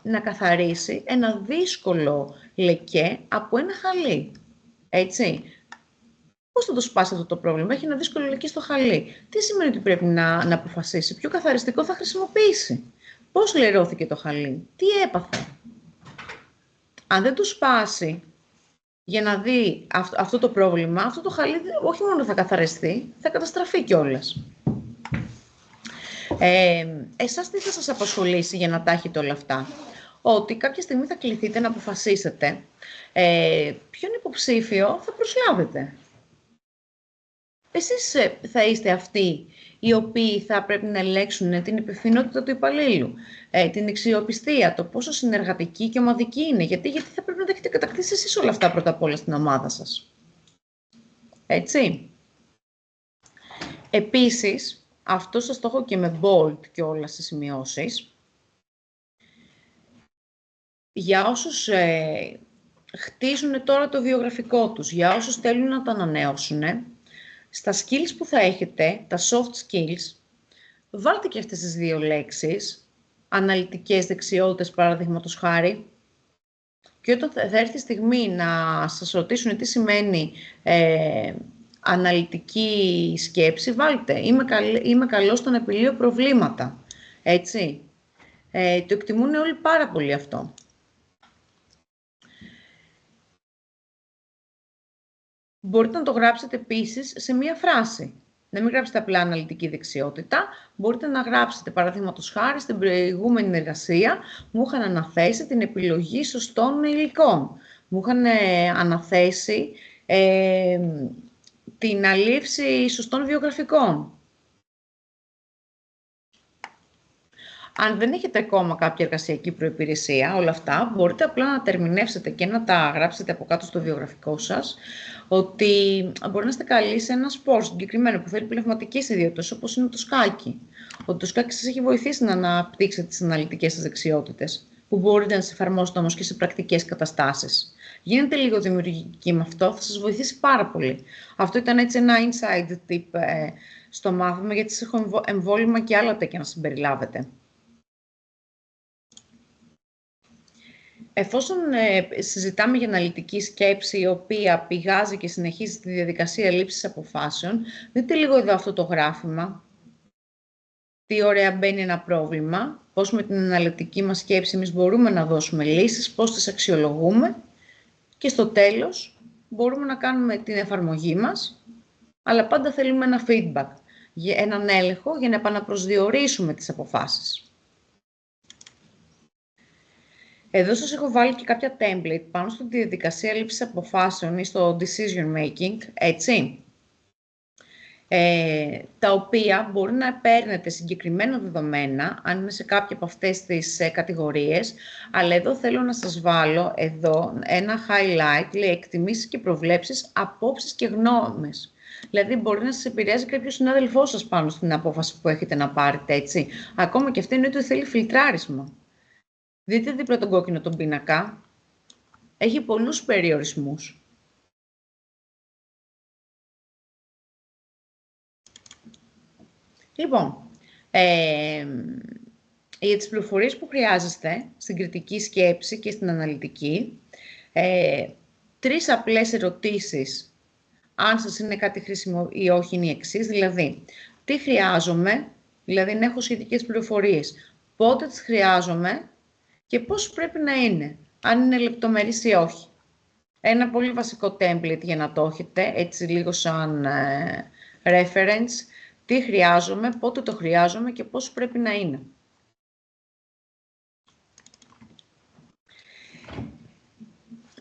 να καθαρίσει ένα δύσκολο λεκέ από ένα χαλί. Έτσι. Πώς θα το σπάσει αυτό το πρόβλημα? Έχει ένα δύσκολο λεκέ στο χαλί. Τι σημαίνει ότι πρέπει να αποφασίσει? Ποιο καθαριστικό θα χρησιμοποιήσει? Πώς λερώθηκε το χαλί? Τι έπαθε? Αν δεν το σπάσει για να δει αυτό το πρόβλημα, αυτό το χαλί όχι μόνο θα καθαριστεί, θα καταστραφεί κιόλας. Εσάς τι θα σας απασχολήσει για να τα έχετε όλα αυτά? Ότι κάποια στιγμή θα κληθείτε να αποφασίσετε ποιον υποψήφιο θα προσλάβετε. εσείς θα είστε αυτοί οι οποίοι θα πρέπει να ελέγξουν την υπευθυνότητα του υπαλλήλου, την αξιοπιστία, το πόσο συνεργατική και ομαδική είναι. Γιατί θα πρέπει να τα έχετε κατακτήσει εσείς όλα αυτά πρώτα απ' όλα στην ομάδα σας. Έτσι. Επίσης, αυτό σας το έχω και με bold και όλα στις σημειώσεις. Για όσους χτίζουν τώρα το βιογραφικό τους, για όσους θέλουν να το ανανεώσουν, στα skills που θα έχετε, τα soft skills, βάλτε και αυτές τις δύο λέξεις, αναλυτικές δεξιότητες παραδείγματος χάρη, και όταν θα έρθει η στιγμή να σας ρωτήσουν τι σημαίνει αναλυτική σκέψη, βάλτε είμαι καλός στο να επιλύω προβλήματα. Έτσι. Το εκτιμούν όλοι πάρα πολύ αυτό. Μπορείτε να το γράψετε επίσης σε μία φράση. Να μην γράψετε απλά αναλυτική δεξιότητα. Μπορείτε να γράψετε, παραδείγματος χάρη, στην προηγούμενη εργασία μου είχαν αναθέσει την επιλογή σωστών υλικών. Μου είχαν αναθέσει την αλήψη σωστών βιογραφικών. Αν δεν έχετε ακόμα κάποια εργασιακή προϋπηρεσία, όλα αυτά, μπορείτε απλά να τα ερμηνεύσετε και να τα γράψετε από κάτω στο βιογραφικό σας, ότι μπορεί να είστε καλοί σε ένα σπορ συγκεκριμένο που θέλει πνευματικές ιδιότητες, όπως είναι το σκάκι. Ότι το σκάκι σας έχει βοηθήσει να αναπτύξετε τις αναλυτικές σας δεξιότητες, που μπορείτε να τις εφαρμόσετε όμως και σε πρακτικές καταστάσεις. Γίνετε λίγο δημιουργικοί με αυτό, θα σας βοηθήσει πάρα πολύ. Αυτό ήταν έτσι ένα inside tip στο μάθημα, γιατί σας έχω εμβόλυμα και άλλα τέτοια να συμπεριλάβετε. Εφόσον συζητάμε για αναλυτική σκέψη, η οποία πηγάζει και συνεχίζει τη διαδικασία λήψης αποφάσεων, δείτε λίγο εδώ αυτό το γράφημα. Τι ωραία μπαίνει ένα πρόβλημα, πώς με την αναλυτική μας σκέψη εμείς μπορούμε να δώσουμε λύσεις, πώς τις αξιολογούμε και στο τέλος μπορούμε να κάνουμε την εφαρμογή μας, αλλά πάντα θέλουμε ένα feedback, έναν έλεγχο για να επαναπροσδιορίσουμε τις αποφάσεις. Εδώ σας έχω βάλει και κάποια template πάνω στη διαδικασία λήψης αποφάσεων ή στο decision making, έτσι, τα οποία μπορεί να παίρνετε συγκεκριμένα δεδομένα, αν είναι σε κάποια από αυτές τις κατηγορίες, αλλά εδώ θέλω να σας βάλω εδώ ένα highlight, λέει εκτιμήσεις και προβλέψεις, απόψεις και γνώμες. Δηλαδή, μπορεί να σας επηρεάζει κάποιο συνάδελφό σας πάνω στην απόφαση που έχετε να πάρετε, έτσι. Ακόμα και αυτό είναι ότι θέλει φιλτράρισμα. Δείτε δίπλα τον κόκκινο τον πίνακα. Έχει πολλούς περιορισμούς. Λοιπόν, για τις πληροφορίες που χρειάζεστε στην κριτική σκέψη και στην αναλυτική, 3 απλές ερωτήσεις, αν σας είναι κάτι χρήσιμο ή όχι, είναι οι εξής. Δηλαδή, τι χρειάζομαι, δηλαδή να έχω σχετικές πληροφορίες, πότε τις χρειάζομαι και πώς πρέπει να είναι, αν είναι λεπτομερής ή όχι. Ένα πολύ βασικό template για να το έχετε, έτσι λίγο σαν reference, τι χρειάζομαι, πότε το χρειάζομαι και πώς πρέπει να είναι.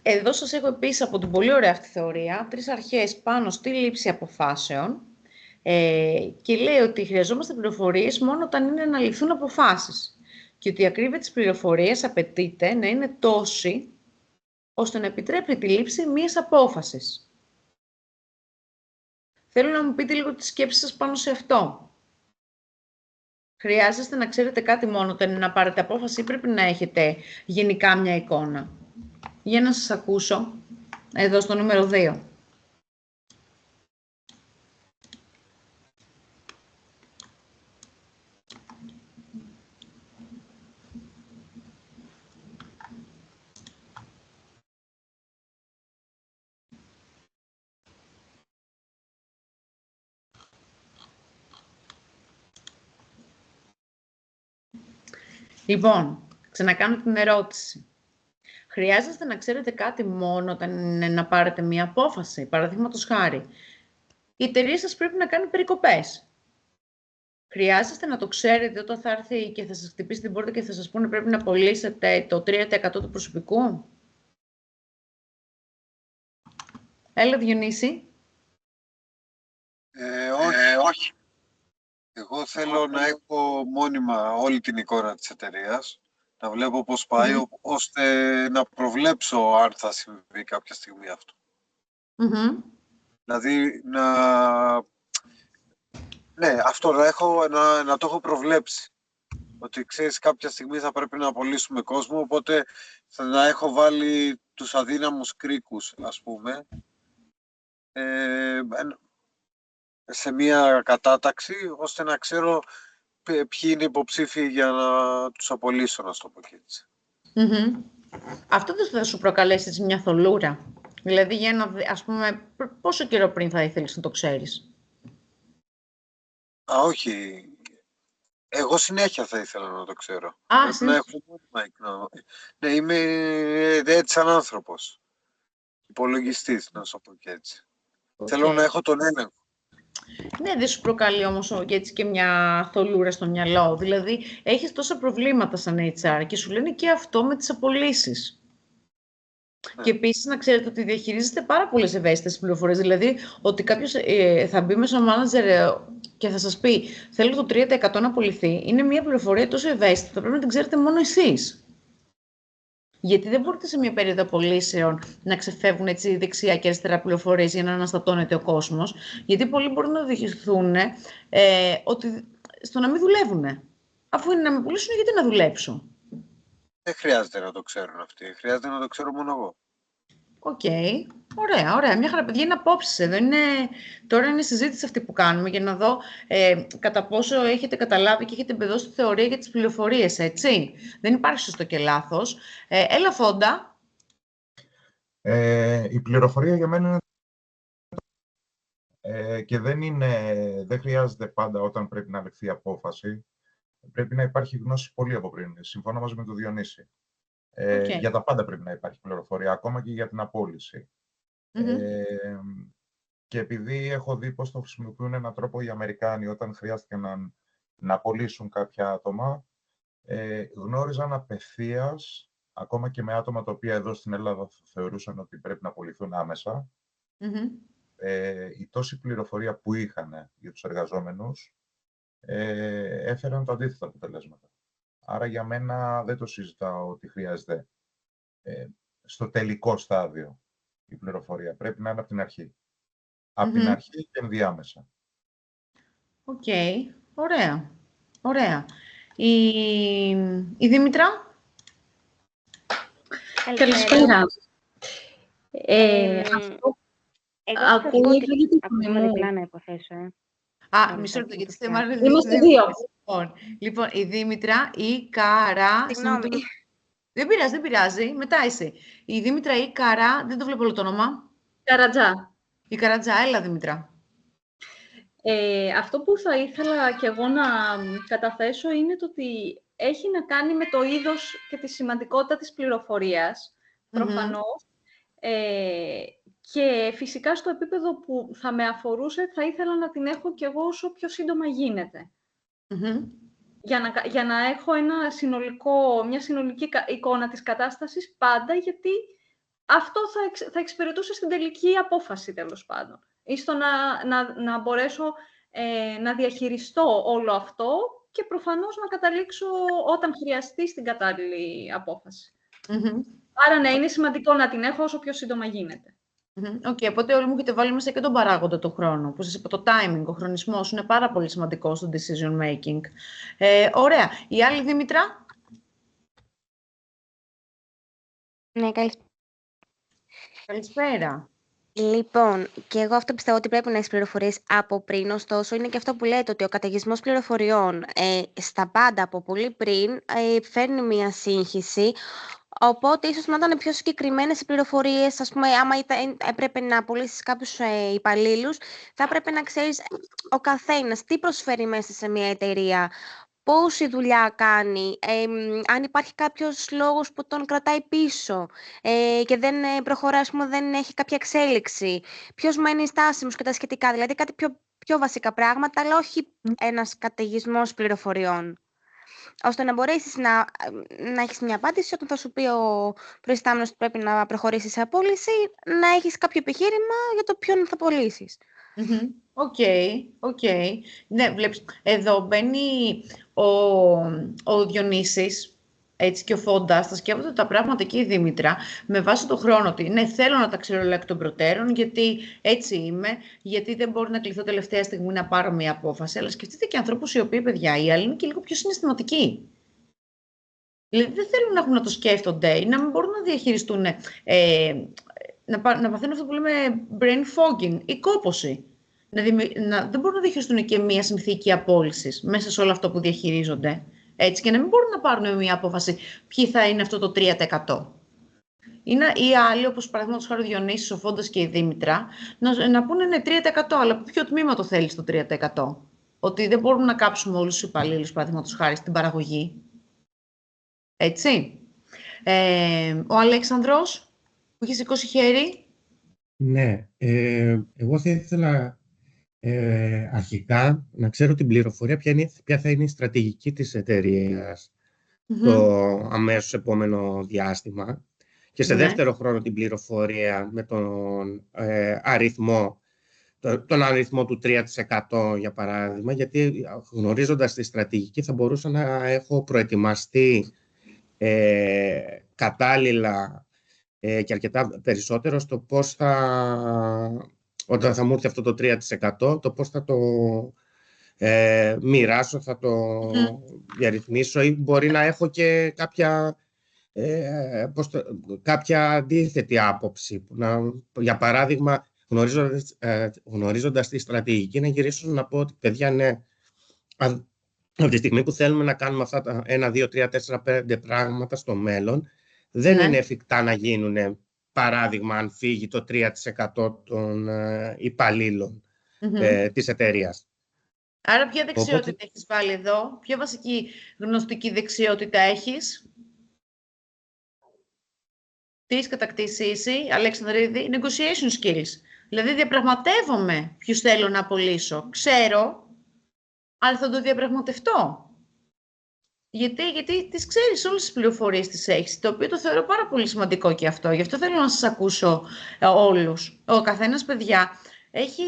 Εδώ σας έχω επίσης από την πολύ ωραία αυτή θεωρία 3 αρχές πάνω στη λήψη αποφάσεων και λέει ότι χρειαζόμαστε πληροφορίες μόνο όταν είναι να ληφθούν αποφάσεις και ότι η ακρίβεια της πληροφορίας απαιτείται να είναι τόση ώστε να επιτρέπει τη λήψη μιας απόφασης. Θέλω να μου πείτε λίγο τη σκέψη σας πάνω σε αυτό. Χρειάζεστε να ξέρετε κάτι μόνο όταν είναι να πάρετε απόφαση ή πρέπει να έχετε γενικά μια εικόνα. Για να σας ακούσω, εδώ στο νούμερο 2. Λοιπόν, ξανακάνω την ερώτηση. Χρειάζεστε να ξέρετε κάτι μόνο όταν είναι να πάρετε μία απόφαση. Παραδείγματος χάρη, η εταιρεία σας πρέπει να κάνει περικοπές. Χρειάζεστε να το ξέρετε όταν θα έρθει και θα σας χτυπήσει την πόρτα και θα σας πούνε πρέπει να απολύσετε το 3% του προσωπικού. Έλα, Διονύση. Όχι. Εγώ θέλω να έχω μόνιμα όλη την εικόνα της εταιρείας, να βλέπω πώς πάει, ώστε να προβλέψω αν θα συμβεί κάποια στιγμή αυτό. Δηλαδή, ναι, αυτό να το έχω προβλέψει. Ότι ξέρεις, κάποια στιγμή θα πρέπει να απολύσουμε κόσμο, οπότε να έχω βάλει τους αδύναμους κρίκους, ας πούμε, σε μια κατάταξη, ώστε να ξέρω ποιοι είναι υποψήφοι για να τους απολύσω, να στο πω και έτσι. Αυτό δεν θα σου προκαλέσει μια θολούρα? Δηλαδή, ας πούμε, πόσο καιρό πριν θα ήθελες να το ξέρεις? Όχι. Εγώ συνέχεια θα ήθελα να το ξέρω. Πρέπει να έχω μόνιμα. Ναι, είμαι έτσι σαν άνθρωπος. Υπολογιστής, να σου πω και έτσι. Θέλω να έχω τον έλεγχο. Ναι, δεν σου προκαλεί όμως έτσι και μια θολούρα στο μυαλό? Δηλαδή, έχεις τόσα προβλήματα σαν HR και σου λένε και αυτό με τις απολύσεις. Και επίσης να ξέρετε ότι διαχειρίζεστε πάρα πολλές ευαίσθητες πληροφορίες. Δηλαδή, ότι κάποιος θα μπει μέσα ο manager και θα σας πει θέλω το 3% να απολυθεί, είναι μια πληροφορία τόσο ευαίσθητα, πρέπει να την ξέρετε μόνο εσείς. Γιατί δεν μπορείτε σε μια περίοδο απολύσεων να ξεφεύγουν έτσι δεξιά και αριστερά πληροφορίες για να αναστατώνεται ο κόσμος. Γιατί πολλοί μπορούν να οδηγηθούν ότι στο να μην δουλεύουν. Αφού είναι να με απολύσουν, γιατί να δουλέψω? Δεν χρειάζεται να το ξέρουν αυτοί. Χρειάζεται να το ξέρω μόνο εγώ. Οκ. Ωραία. Μια χαρά, παιδιά, είναι απόψεις εδώ. Τώρα είναι συζήτηση αυτή που κάνουμε για να δω κατά πόσο έχετε καταλάβει και έχετε εμπεδώσει τη θεωρία για τις πληροφορίες, έτσι. Δεν υπάρχει σωστό και λάθος. Έλα, Φόντα. Η πληροφορία για μένα είναι και δεν χρειάζεται πάντα όταν πρέπει να ληφθεί απόφαση. Πρέπει να υπάρχει γνώση πολύ από πριν. Συμφωνώ μαζί με τον Διονύση. Για τα πάντα πρέπει να υπάρχει πληροφορία, ακόμα και για την απόλυση. Και επειδή έχω δει πώς το χρησιμοποιούν έναν τρόπο οι Αμερικάνοι όταν χρειάστηκε να απολύσουν κάποια άτομα, γνώριζαν απευθείας, ακόμα και με άτομα τα οποία εδώ στην Ελλάδα θεωρούσαν ότι πρέπει να απολυθούν άμεσα, η τόση πληροφορία που είχαν για τους εργαζόμενους έφεραν τα αντίθετα αποτελέσματα. Άρα για μένα δεν το συζητάω ότι χρειάζεται στο τελικό στάδιο η πληροφορία. Πρέπει να είναι από την αρχή. Από την αρχή και ενδιάμεσα. Οκ. Ωραία. Η Δήμητρα. Καλησπέρα. Ακούω για τη φωνή μου. Να υποθέσω. Μισό λεπτό, γιατί θέμα είναι Είμαστε δύο. Λοιπόν, η Δήμητρα, η Καρά... Συγγνώμη. Δεν πειράζει. Μετά εσύ. Η Δήμητρα ή Καρά, δεν το βλέπω όλο το όνομα. Καρατζά. Η Καρατζά, έλα Δήμητρα. Αυτό που θα ήθελα κι εγώ να καταθέσω είναι το ότι έχει να κάνει με το είδος και τη σημαντικότητα της πληροφορίας, προφανώς. Και φυσικά στο επίπεδο που θα με αφορούσε, θα ήθελα να την έχω κι εγώ όσο πιο σύντομα γίνεται. Για να έχω μια συνολική εικόνα της κατάστασης πάντα, γιατί αυτό θα εξυπηρετούσε στην τελική απόφαση, τέλος πάντων. Ή στο να μπορέσω να διαχειριστώ όλο αυτό και προφανώς να καταλήξω όταν χρειαστεί στην κατάλληλη απόφαση. Άρα, ναι, είναι σημαντικό να την έχω όσο πιο σύντομα γίνεται. Οπότε όλοι μου έχετε βάλει μέσα και τον παράγοντα του χρόνου, που σας είπα, το timing, ο χρονισμός είναι πάρα πολύ σημαντικό στο decision making. Ωραία. Η άλλη Δήμητρα. Ναι, Καλησπέρα. Λοιπόν, και εγώ αυτό πιστεύω ότι πρέπει να έχεις πληροφορίες από πριν, ωστόσο είναι και αυτό που λέτε ότι ο καταιγισμός πληροφοριών στα πάντα από πολύ πριν φέρνει μια σύγχυση. Οπότε, ίσως να ήταν πιο συγκεκριμένες οι πληροφορίες, ας πούμε, άμα έπρεπε να απολύσεις κάποιους υπαλλήλους, θα έπρεπε να ξέρεις ο καθένας τι προσφέρει μέσα σε μια εταιρεία, πόση δουλειά κάνει, αν υπάρχει κάποιος λόγος που τον κρατάει πίσω και δεν προχωρά, ας πούμε, δεν έχει κάποια εξέλιξη, ποιος μένει στάσιμος και τα σχετικά, δηλαδή κάτι πιο βασικά πράγματα, αλλά όχι ένας καταιγισμός πληροφοριών. Ώστε να μπορέσεις να έχεις μια απάντηση όταν θα σου πει ο προϊστάμενος ότι πρέπει να προχωρήσεις σε απόλυση, να έχεις κάποιο επιχείρημα για το ποιον θα απολύσεις. Οκ. Ναι, βλέπεις, εδώ μπαίνει ο Διονύσης, έτσι, και ο Φόντας, θα σκέφτονται τα πράγματα και η Δήμητρα, με βάση τον χρόνο ότι ναι, θέλω να τα ξέρω όλα εκ των προτέρων, γιατί έτσι είμαι, γιατί δεν μπορώ να κληθώ τελευταία στιγμή να πάρω μια απόφαση, αλλά σκεφτείτε και ανθρώπους οι οποίοι, παιδιά, οι άλλοι είναι και λίγο πιο συναισθηματικοί. Δηλαδή δεν θέλουν να έχουν να το σκέφτονται ή να μην μπορούν να διαχειριστούν, να παθαίνουν αυτό που λέμε brain fogging ή κόπωση. Δεν μπορούν να διαχειριστούν και μία συνθήκη απόλυσης μέσα σε όλο αυτό που διαχειρίζονται. Έτσι, και να μην μπορούν να πάρουν μία απόφαση ποιοι θα είναι αυτό το 3%. Είναι οι άλλοι, όπως παραδείγματος χάρη ο Διονύσης, ο Φόντας και η Δήμητρα, να πούνε ναι, 3%, αλλά από ποιο τμήμα το θέλεις το 3%. Ότι δεν μπορούμε να κάψουμε όλους τους υπαλλήλους, παραδείγματος χάρη, στην παραγωγή. Έτσι. Ο Αλέξανδρος, που έχει σηκώσει χέρι. Ναι, εγώ θα ήθελα αρχικά να ξέρω την πληροφορία ποια θα είναι η στρατηγική της εταιρείας το αμέσως επόμενο διάστημα και σε δεύτερο χρόνο την πληροφορία με τον αριθμό του 3% για παράδειγμα, γιατί γνωρίζοντας τη στρατηγική θα μπορούσα να έχω προετοιμαστεί κατάλληλα και αρκετά περισσότερο στο πώς όταν θα μου έρθει αυτό το 3%, το πώς θα το μοιράσω, θα το διαρρυθμίσω ή μπορεί να έχω και κάποια αντίθετη άποψη. Για παράδειγμα, γνωρίζοντας τη στρατηγική, να γυρίσω να πω ότι παιδιά, ναι, από τη στιγμή που θέλουμε να κάνουμε αυτά τα 1, 2, 3, 4, 5 πράγματα στο μέλλον, δεν είναι εφικτά να γίνουν, παράδειγμα, αν φύγει το 3% των υπαλλήλων της εταιρείας. Άρα ποια δεξιότητα έχεις βάλει εδώ, ποια βασική γνωστική δεξιότητα έχεις? Τι έχεις κατακτήσει εσύ, Αλέξανδρίδη? Negotiation skills. Δηλαδή διαπραγματεύομαι ποιους θέλω να απολύσω. Ξέρω, αλλά θα το διαπραγματευτώ. Γιατί τις ξέρεις όλες τις πληροφορίες τις έχεις, το οποίο το θεωρώ πάρα πολύ σημαντικό και αυτό. Γι' αυτό θέλω να σας ακούσω όλους. Ο καθένας, παιδιά, έχει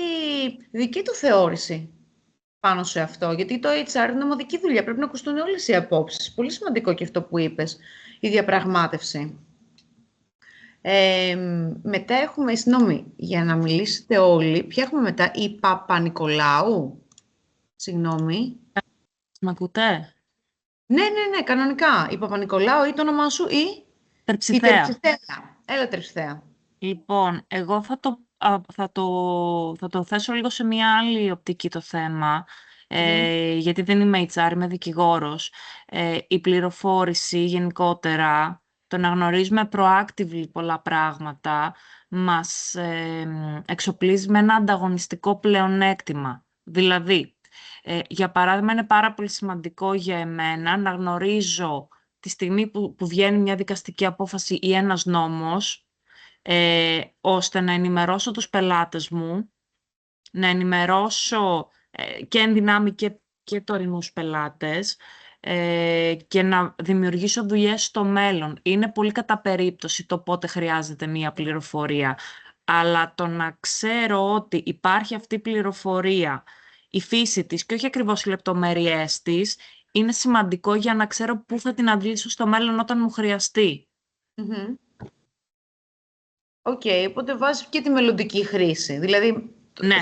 δική του θεώρηση πάνω σε αυτό. Γιατί το HR είναι ομαδική δουλειά, πρέπει να ακουστούν όλες οι απόψεις. Πολύ σημαντικό και αυτό που είπες, η διαπραγμάτευση. Μετά έχουμε, συγγνώμη, για να μιλήσετε όλοι, ποια έχουμε μετά, η Παπα-Νικολάου. Συγγνώμη. Μ' ακούτε? Ναι, κανονικά. Η Παπα-Νικολάου ή το όνομά σου ή... Τερψιθέα. Έλα, Τερψιθέα. Λοιπόν, εγώ θα το θέσω λίγο σε μια άλλη οπτική το θέμα, γιατί δεν είμαι HR, είμαι δικηγόρος. Η πληροφόρηση γενικότερα, το να γνωρίζουμε proactively πολλά πράγματα, μας εξοπλίζει με ένα ανταγωνιστικό πλεονέκτημα. Δηλαδή, για παράδειγμα, είναι πάρα πολύ σημαντικό για εμένα να γνωρίζω τη στιγμή που βγαίνει μια δικαστική απόφαση ή ένας νόμος, ώστε να ενημερώσω τους πελάτες μου, να ενημερώσω και εν δυνάμει και τωρινούς πελάτες και να δημιουργήσω δουλειές στο μέλλον. Είναι πολύ κατά περίπτωση το πότε χρειάζεται μία πληροφορία, αλλά το να ξέρω ότι υπάρχει αυτή η πληροφορία, η φύση της και όχι ακριβώς οι λεπτομέρειές της, είναι σημαντικό για να ξέρω πού θα την αντλήσω στο μέλλον όταν μου χρειαστεί. Οκ, οπότε βάζεις και τη μελλοντική χρήση. Δηλαδή,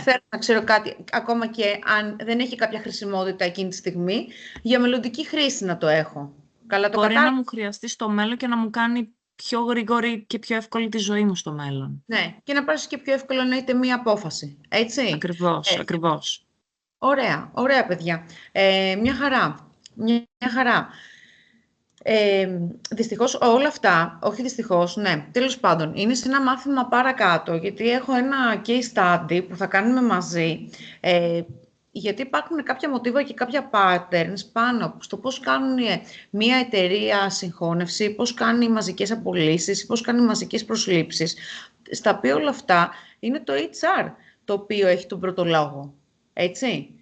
θέλω να ξέρω κάτι, ακόμα και αν δεν έχει κάποια χρησιμότητα εκείνη τη στιγμή, για μελλοντική χρήση να το έχω. Καλά το Μπορεί να μου χρειαστεί στο μέλλον και να μου κάνει πιο γρήγορη και πιο εύκολη τη ζωή μου στο μέλλον. Ναι, και να πάρεις και πιο εύκολο να έχετε μία απόφαση, έτσι. Ακριβώς. Ωραία παιδιά. Μια χαρά. Δυστυχώς όλα αυτά, όχι δυστυχώς, ναι, τέλος πάντων, είναι σε ένα μάθημα παρακάτω, γιατί έχω ένα case study που θα κάνουμε μαζί, γιατί υπάρχουν κάποια μοτίβα και κάποια patterns πάνω στο πώς κάνουν μια εταιρεία συγχώνευση, πώς κάνει μαζικές απολύσεις, πώς κάνει μαζικές προσλήψεις, στα οποία όλα αυτά είναι το HR το οποίο έχει τον πρώτο λόγο, έτσι.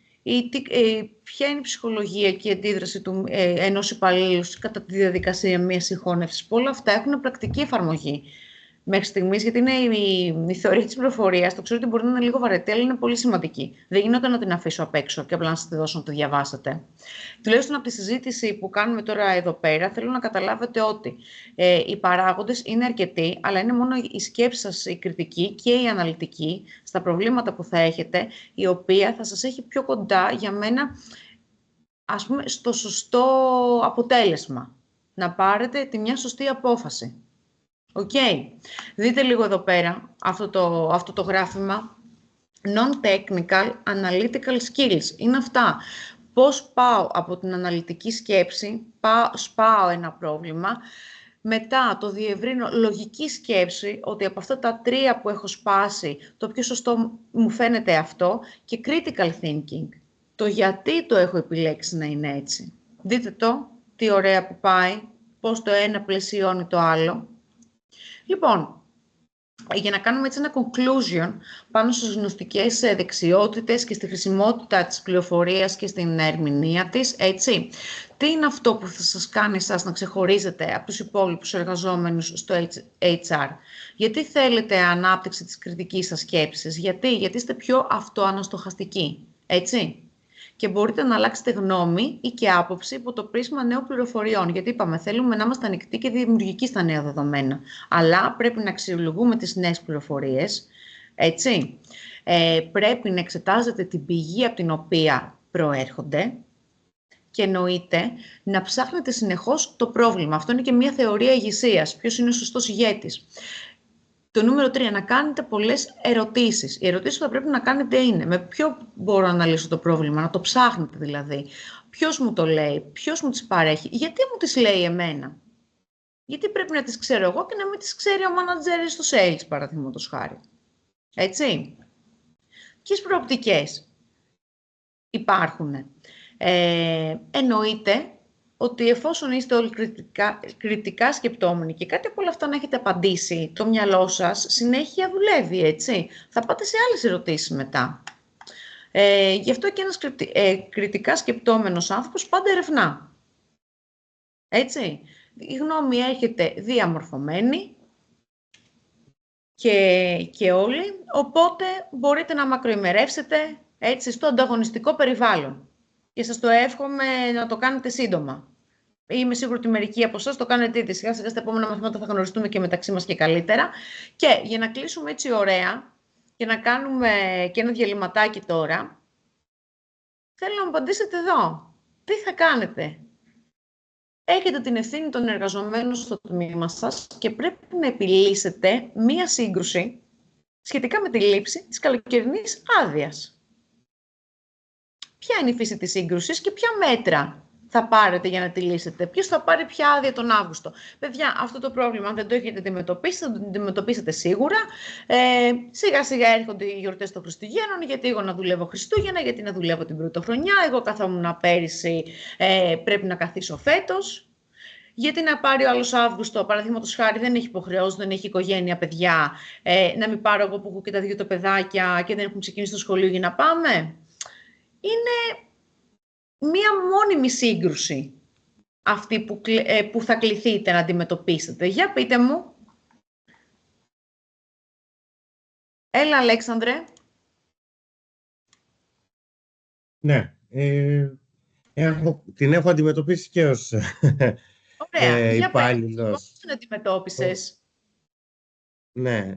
Ποια είναι η ψυχολογία και η αντίδραση ενός υπαλλήλου κατά τη διαδικασία μιας συγχώνευσης. Όλα αυτά έχουν πρακτική εφαρμογή. μέχρι στιγμής, γιατί είναι η θεωρία της πληροφορίας. Το ξέρω ότι μπορεί να είναι λίγο βαρετή, αλλά είναι πολύ σημαντική. Δεν γίνεται να την αφήσω απ' έξω και απλά να σας τη δώσω να τη διαβάσετε. Τουλάχιστον από τη συζήτηση που κάνουμε τώρα εδώ πέρα, θέλω να καταλάβετε ότι οι παράγοντες είναι αρκετοί, αλλά είναι μόνο η σκέψη σας, η κριτική και η αναλυτική στα προβλήματα που θα έχετε, η οποία θα σας έχει πιο κοντά για μένα, ας πούμε, στο σωστό αποτέλεσμα. Να πάρετε τη μια σωστή απόφαση. Οκ. Δείτε λίγο εδώ πέρα αυτό το γράφημα. Non-technical analytical skills. Είναι αυτά. Πώς πάω από την αναλυτική σκέψη, σπάω ένα πρόβλημα, μετά το διευρύνω λογική σκέψη, ότι από αυτά τα 3 που έχω σπάσει, το πιο σωστό μου φαίνεται αυτό, και critical thinking. Το γιατί το έχω επιλέξει να είναι έτσι. Δείτε τι ωραία που πάει, πώς το ένα πλαισιώνει το άλλο. Λοιπόν, για να κάνουμε έτσι ένα conclusion πάνω στις γνωστικές δεξιότητες και στη χρησιμότητα της πληροφορίας και στην ερμηνεία της, έτσι. Τι είναι αυτό που θα σας κάνει εσάς να ξεχωρίζετε από τους υπόλοιπους εργαζόμενους στο HR? Γιατί θέλετε ανάπτυξη της κριτικής σας σκέψης? Γιατί είστε πιο αυτοαναστοχαστικοί, έτσι. Και μπορείτε να αλλάξετε γνώμη ή και άποψη υπό το πρίσμα νέων πληροφοριών. Γιατί είπαμε, θέλουμε να είμαστε ανοιχτοί και δημιουργικοί στα νέα δεδομένα. Αλλά πρέπει να αξιολογούμε τις νέες πληροφορίες, έτσι. Πρέπει να εξετάζετε την πηγή από την οποία προέρχονται και εννοείται να ψάχνετε συνεχώς το πρόβλημα. Αυτό είναι και μια θεωρία ηγεσίας. Ποιος είναι ο σωστός ηγέτης? Το νούμερο 3, να κάνετε πολλές ερωτήσεις. Οι ερωτήσεις που θα πρέπει να κάνετε είναι με ποιο μπορώ να λύσω το πρόβλημα, να το ψάχνετε δηλαδή. Ποιος μου το λέει, ποιος μου τις παρέχει, γιατί μου τις λέει εμένα. Γιατί πρέπει να τις ξέρω εγώ και να μην τις ξέρει ο μάνατζερ στο sales, παραδείγματος χάρη. Έτσι. Ποιες προοπτικές υπάρχουν? Εννοείται ότι εφόσον είστε όλοι κριτικά σκεπτόμενοι και κάτι από όλα αυτά να έχετε απαντήσει, το μυαλό σας συνέχεια δουλεύει, έτσι. Θα πάτε σε άλλες ερωτήσεις μετά. Γι' αυτό και ένας κριτικά σκεπτόμενος άνθρωπος πάντα ερευνά. Έτσι. Η γνώμη έρχεται διαμορφωμένη και όλοι, οπότε μπορείτε να μακροημερεύσετε, έτσι, στο ανταγωνιστικό περιβάλλον. Και σας το εύχομαι να το κάνετε σύντομα. Είμαι σίγουρη ότι μερικοί από εσάς το κάνετε ήδη. Σιγά σιγά στα επόμενα μαθήματα θα γνωριστούμε και μεταξύ μας και καλύτερα. Και για να κλείσουμε έτσι ωραία και να κάνουμε και ένα διαλυματάκι τώρα, θέλω να μου απαντήσετε εδώ. Τι θα κάνετε? Έχετε την ευθύνη των εργαζομένων στο τμήμα σας και πρέπει να επιλύσετε μία σύγκρουση σχετικά με τη λήψη της καλοκαιρινής άδειας. Ποια είναι η φύση της σύγκρουσης και ποια μέτρα θα πάρετε για να τη λύσετε? Ποιος θα πάρει ποια άδεια τον Αύγουστο? Παιδιά, αυτό το πρόβλημα, αν δεν το έχετε αντιμετωπίσει, θα το αντιμετωπίσετε σίγουρα. Σιγά σιγά έρχονται οι γιορτές των Χριστουγέννων, γιατί εγώ να δουλεύω Χριστούγεννα, γιατί να δουλεύω την πρωτοχρονιά, εγώ καθόμουν πέρυσι, πρέπει να καθίσω φέτος. Γιατί να πάρει ο άλλος Αύγουστο, παραδείγματος χάρη, δεν έχει υποχρεώσεις, δεν έχει οικογένεια, παιδιά, να μην πάρω εγώ που έχω και τα 2 τα παιδάκια και δεν έχουν ξεκινήσει το σχολείο για να πάμε? Είναι μία μόνιμη σύγκρουση αυτή που θα κληθείτε να αντιμετωπίσετε. Για πείτε μου. Έλα, Αλέξανδρε. Ναι. Την έχω αντιμετωπίσει και ως υπάλληλος. Πώς την αντιμετώπισες? Ναι.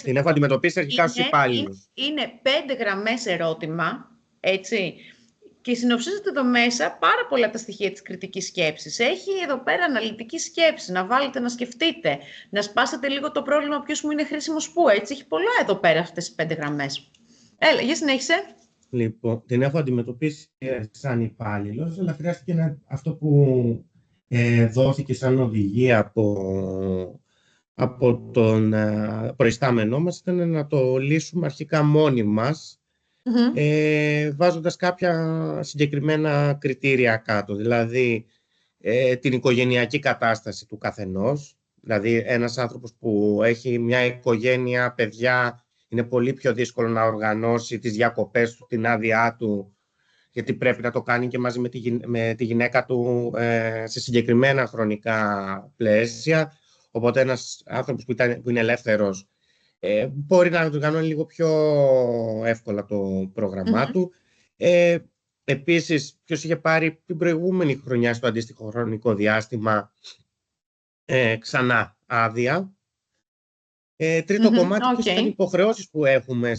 Την έχω αντιμετωπίσει αρχικά ως υπάλληλος. Είναι 5 γραμμές ερώτημα, έτσι. Και συνοψίζεται εδώ μέσα πάρα πολλά τα στοιχεία της κριτικής σκέψης. Έχει εδώ πέρα αναλυτική σκέψη, να βάλετε να σκεφτείτε, να σπάσετε λίγο το πρόβλημα ποιος μου είναι χρήσιμος πού, έτσι. Έχει πολλά εδώ πέρα αυτές τις 5 γραμμές. Έλα, για συνέχισε. Λοιπόν, την έχω αντιμετωπίσει σαν υπάλληλος, αλλά χρειάστηκε αυτό που δόθηκε σαν οδηγία από τον προϊστάμενό μας, ήταν να το λύσουμε αρχικά μόνοι μας, βάζοντας κάποια συγκεκριμένα κριτήρια κάτω, δηλαδή την οικογενειακή κατάσταση του καθενός. Δηλαδή ένας άνθρωπος που έχει μια οικογένεια, παιδιά, είναι πολύ πιο δύσκολο να οργανώσει τις διακοπές του, την άδειά του, γιατί πρέπει να το κάνει και μαζί με τη γυναίκα του σε συγκεκριμένα χρονικά πλαίσια. Οπότε ένας άνθρωπος που είναι ελεύθερος μπορεί να του κάνει λίγο πιο εύκολα το πρόγραμμά του. Επίσης, ποιος είχε πάρει την προηγούμενη χρονιά στο αντίστοιχο χρονικό διάστημα ξανά άδεια. Τρίτο κομμάτι, ποιες ήταν οι υποχρεώσεις που έχουμε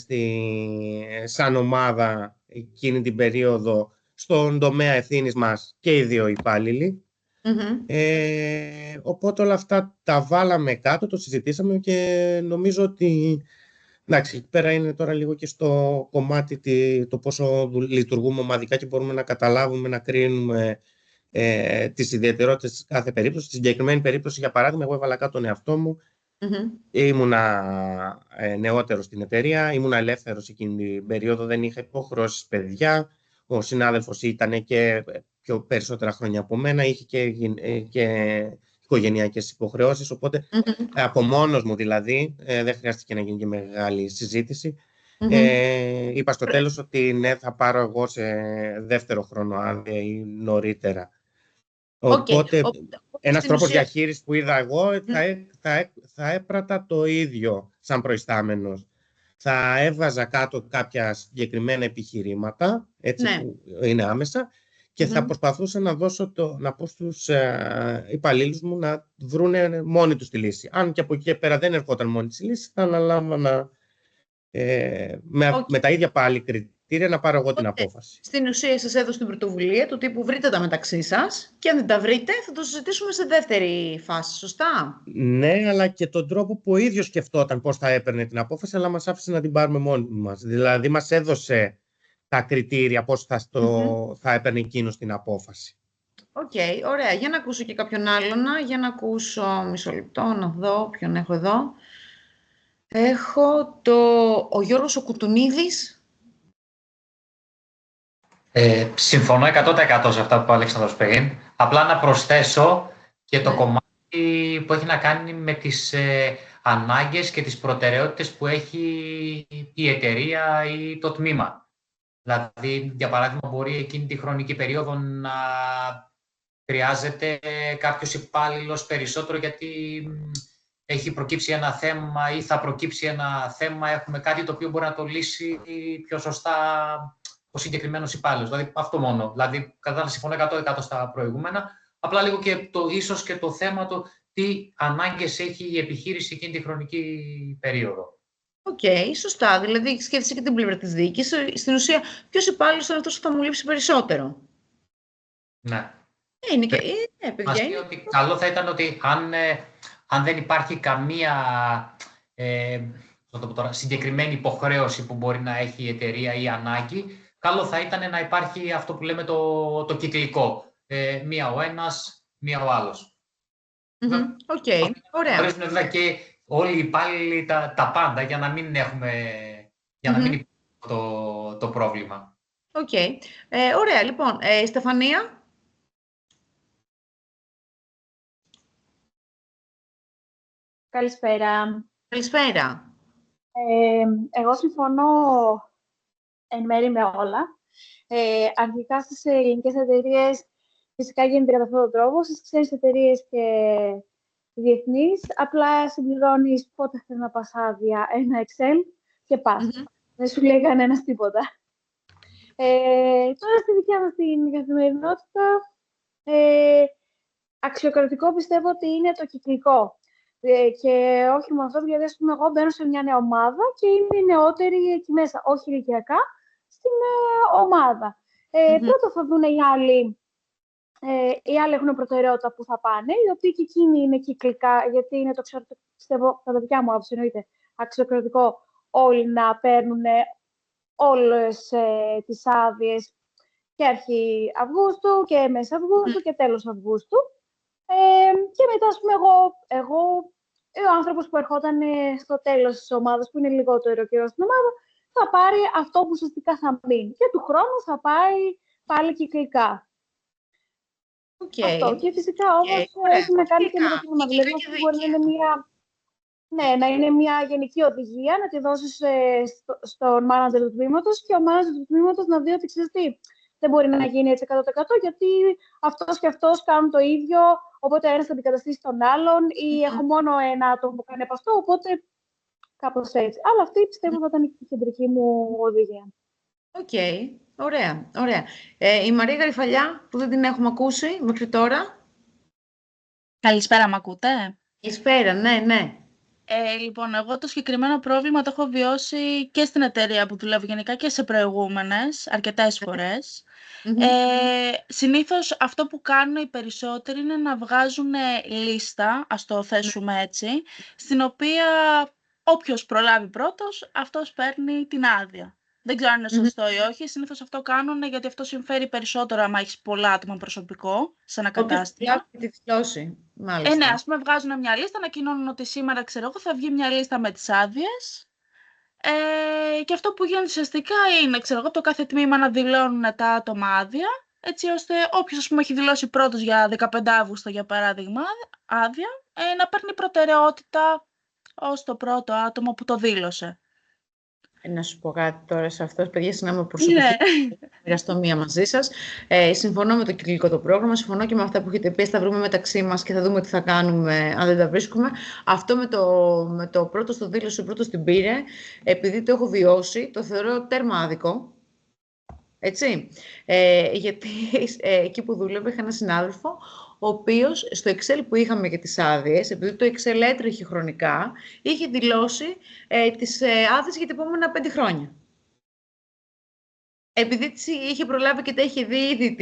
σαν ομάδα εκείνη την περίοδο στον τομέα ευθύνης μας και οι δύο υπάλληλοι. Οπότε όλα αυτά τα βάλαμε κάτω, το συζητήσαμε και νομίζω ότι εντάξει, εκεί πέρα είναι τώρα λίγο και στο κομμάτι το πόσο λειτουργούμε ομαδικά και μπορούμε να καταλάβουμε, να κρίνουμε τις ιδιαιτερότητες της κάθε περίπτωση. Στη συγκεκριμένη περίπτωση, για παράδειγμα, εγώ έβαλα κάτω τον εαυτό μου. Ήμουνα νεότερος στην εταιρεία, ήμουνα ελεύθερος εκείνη την περίοδο, δεν είχα υποχρεώσεις παιδιά. Ο συνάδελφος ήταν και πιο περισσότερα χρόνια από μένα, είχε και οικογενειακές υποχρεώσεις, οπότε από μόνος μου δηλαδή, δεν χρειάστηκε να γίνει και μεγάλη συζήτηση. Είπα στο τέλος ότι ναι, θα πάρω εγώ σε δεύτερο χρόνο άδεια ή νωρίτερα. Οπότε ένας τρόπος διαχείρισης που είδα εγώ θα έπρατα το ίδιο σαν προϊστάμενος. Θα έβαζα κάτω κάποια συγκεκριμένα επιχειρήματα, έτσι που είναι άμεσα, και θα προσπαθούσα να πω στους υπαλλήλους μου να βρούνε μόνοι τους τη λύση. Αν και από εκεί και πέρα δεν ερχόταν μόνοι τη λύση, θα αναλάμβανα με τα ίδια πάλι κριτήρια να πάρω εγώ την απόφαση. Στην ουσία σας έδωσε την πρωτοβουλία του τύπου βρείτε τα μεταξύ σας και αν δεν τα βρείτε θα το συζητήσουμε σε δεύτερη φάση, σωστά? Ναι, αλλά και τον τρόπο που ο ίδιος σκεφτόταν πώς θα έπαιρνε την απόφαση, αλλά μας άφησε να την πάρουμε μόνοι μας. Δηλαδή μας έδωσε τα κριτήρια πώς θα έπαιρνε εκείνος την απόφαση. Ωραία. Για να ακούσω και κάποιον άλλον. Για να ακούσω, μισό λεπτό, να δω ποιον έχω εδώ. Έχω ο Γιώργος ο Κουτουνίδης. Συμφωνώ 100% σε αυτά που είπε ο Αλέξανδρος πριν. Απλά να προσθέσω και το κομμάτι που έχει να κάνει με τις ανάγκες και τις προτεραιότητες που έχει η εταιρεία ή το τμήμα. Δηλαδή, για παράδειγμα, μπορεί εκείνη τη χρονική περίοδο να χρειάζεται κάποιος υπάλληλος περισσότερο γιατί έχει προκύψει ένα θέμα ή θα προκύψει ένα θέμα, έχουμε κάτι το οποίο μπορεί να το λύσει πιο σωστά ο συγκεκριμένος υπάλληλος. Δηλαδή, αυτό μόνο. Δηλαδή, κατά να συμφωνώ 100% στα προηγούμενα. Απλά λίγο και ίσως και το θέμα το τι ανάγκες έχει η επιχείρηση εκείνη τη χρονική περίοδο. Σωστά. Δηλαδή, σκέφτεσαι και την πλευρά της διοίκησης. Στην ουσία, ποιος υπάλληλος είναι αυτός που θα μου λείψει περισσότερο. Ναι. Είναι και παιδιά. Ότι καλό θα ήταν ότι αν δεν υπάρχει καμία συγκεκριμένη υποχρέωση που μπορεί να έχει η εταιρεία ή ανάγκη, καλό θα ήταν να υπάρχει αυτό που λέμε το κυκλικό. Μία ο ένας, μία ο άλλος. Ωραία. Χρειάζονται δηλαδή και όλοι οι υπάλληλοι τα πάντα για να μην έχουμε, να μην υπάρχει το πρόβλημα. Ωραία, λοιπόν. Στεφανία. Καλησπέρα. Καλησπέρα. Εγώ συμφωνώ εν μέρει με όλα. Αρχικά στις ελληνικές εταιρείες φυσικά γίνεται κατά αυτόν τον τρόπο. Στις ξένες εταιρείες και διεθνείς, απλά συμπληρώνεις πότε θέλει να πας άδεια, ένα Excel και πας. Δεν σου λέει κανένας τίποτα. Τώρα στη δικιά μας την καθημερινότητα, αξιοκρατικό πιστεύω ότι είναι το κυκλικό. Και όχι μόνο αυτό, γιατί ας πούμε, εγώ μπαίνω σε μια νέα ομάδα και είμαι η νεότερη εκεί μέσα, όχι ηλικιακά, στην ομάδα. Πρώτα θα δουν οι άλλοι έχουν προτεραιότητα που θα πάνε, οι οποίοι και εκείνοι είναι κυκλικά, γιατί είναι το πιστεύω, κατά δικιά μου άποψη, εννοείται αξιοκρατικό όλοι να παίρνουν όλες τις άδειες και αρχή Αυγούστου και μέσα Αυγούστου και τέλος Αυγούστου. Και μετά, ας πούμε, εγώ ο άνθρωπος που ερχόταν στο τέλος της ομάδας, που είναι λιγότερο καιρό στην ομάδα, θα πάρει αυτό που ουσιαστικά θα μείνει. Και του χρόνου θα πάει πάλι κυκλικά. Αυτό. Και φυσικά όμως έχει να κάνει και με το κλίμα. Δηλαδή, μπορεί να είναι να είναι μια γενική οδηγία, να τη δώσεις στον μάνατζερ του τμήματος και ο μάνατζερ του τμήματος να δει ότι ξέρεις τι, δεν μπορεί να γίνει έτσι 100% γιατί αυτός και αυτός κάνουν το ίδιο, οπότε ένας θα αντικαταστήσει τον άλλον ή έχω μόνο ένα άτομο που κάνει από αυτό, οπότε κάπως έτσι. Αλλά αυτή πιστεύω θα ήταν η κεντρική μου οδηγία. Οκ. Ωραία, ωραία. Η Μαρία Γαριφαλιά, που δεν την έχουμε ακούσει μέχρι τώρα. Καλησπέρα, μ' ακούτε? Καλησπέρα, ναι. Λοιπόν, εγώ το συγκεκριμένο πρόβλημα το έχω βιώσει και στην εταιρεία που δουλεύω γενικά και σε προηγούμενες, αρκετές φορές. Συνήθως αυτό που κάνουν οι περισσότεροι είναι να βγάζουν λίστα, ας το θέσουμε έτσι, στην οποία όποιος προλάβει πρώτος, αυτός παίρνει την άδεια. Δεν ξέρω αν είναι σωστό ή όχι. Συνήθως αυτό κάνουν γιατί αυτό συμφέρει περισσότερο άμα έχεις πολλά άτομα προσωπικό σε ένα κατάστημα. Τη δηλώση, μάλιστα. Ναι, ας πούμε βγάζουν μια λίστα, ανακοινώνουν ότι σήμερα, ξέρω εγώ, θα βγει μια λίστα με τις άδειες. Και αυτό που γίνεται ουσιαστικά είναι, ξέρω εγώ, το κάθε τμήμα να δηλώνουν τα άτομα άδεια, έτσι ώστε όποιος, ας πούμε, έχει δηλώσει πρώτος για 15 Αύγουστο, για παράδειγμα, άδεια, να παίρνει προτεραιότητα ως το πρώτο άτομο που το δήλωσε. Να σου πω κάτι τώρα σε αυτό, παιδιά, συνάμα προσωπική. Μοιραστώ μία μαζί σας. Συμφωνώ με το κυκλικό το πρόγραμμα, συμφωνώ και με αυτά που έχετε πει. Θα βρούμε μεταξύ μας και θα δούμε τι θα κάνουμε αν δεν τα βρίσκουμε. Αυτό με το πρώτο το δήλωσε, ο πρώτος την πήρε, επειδή το έχω βιώσει, το θεωρώ τέρμα άδικο. Έτσι. Γιατί εκεί που δούλευα είχα ένα συνάδελφο, ο οποίος στο Excel που είχαμε για τις άδειες, επειδή το Excel έτρεχε χρονικά, είχε δηλώσει τις άδειες για τα επόμενα 5 χρόνια. Επειδή είχε προλάβει και τα είχε δει ήδη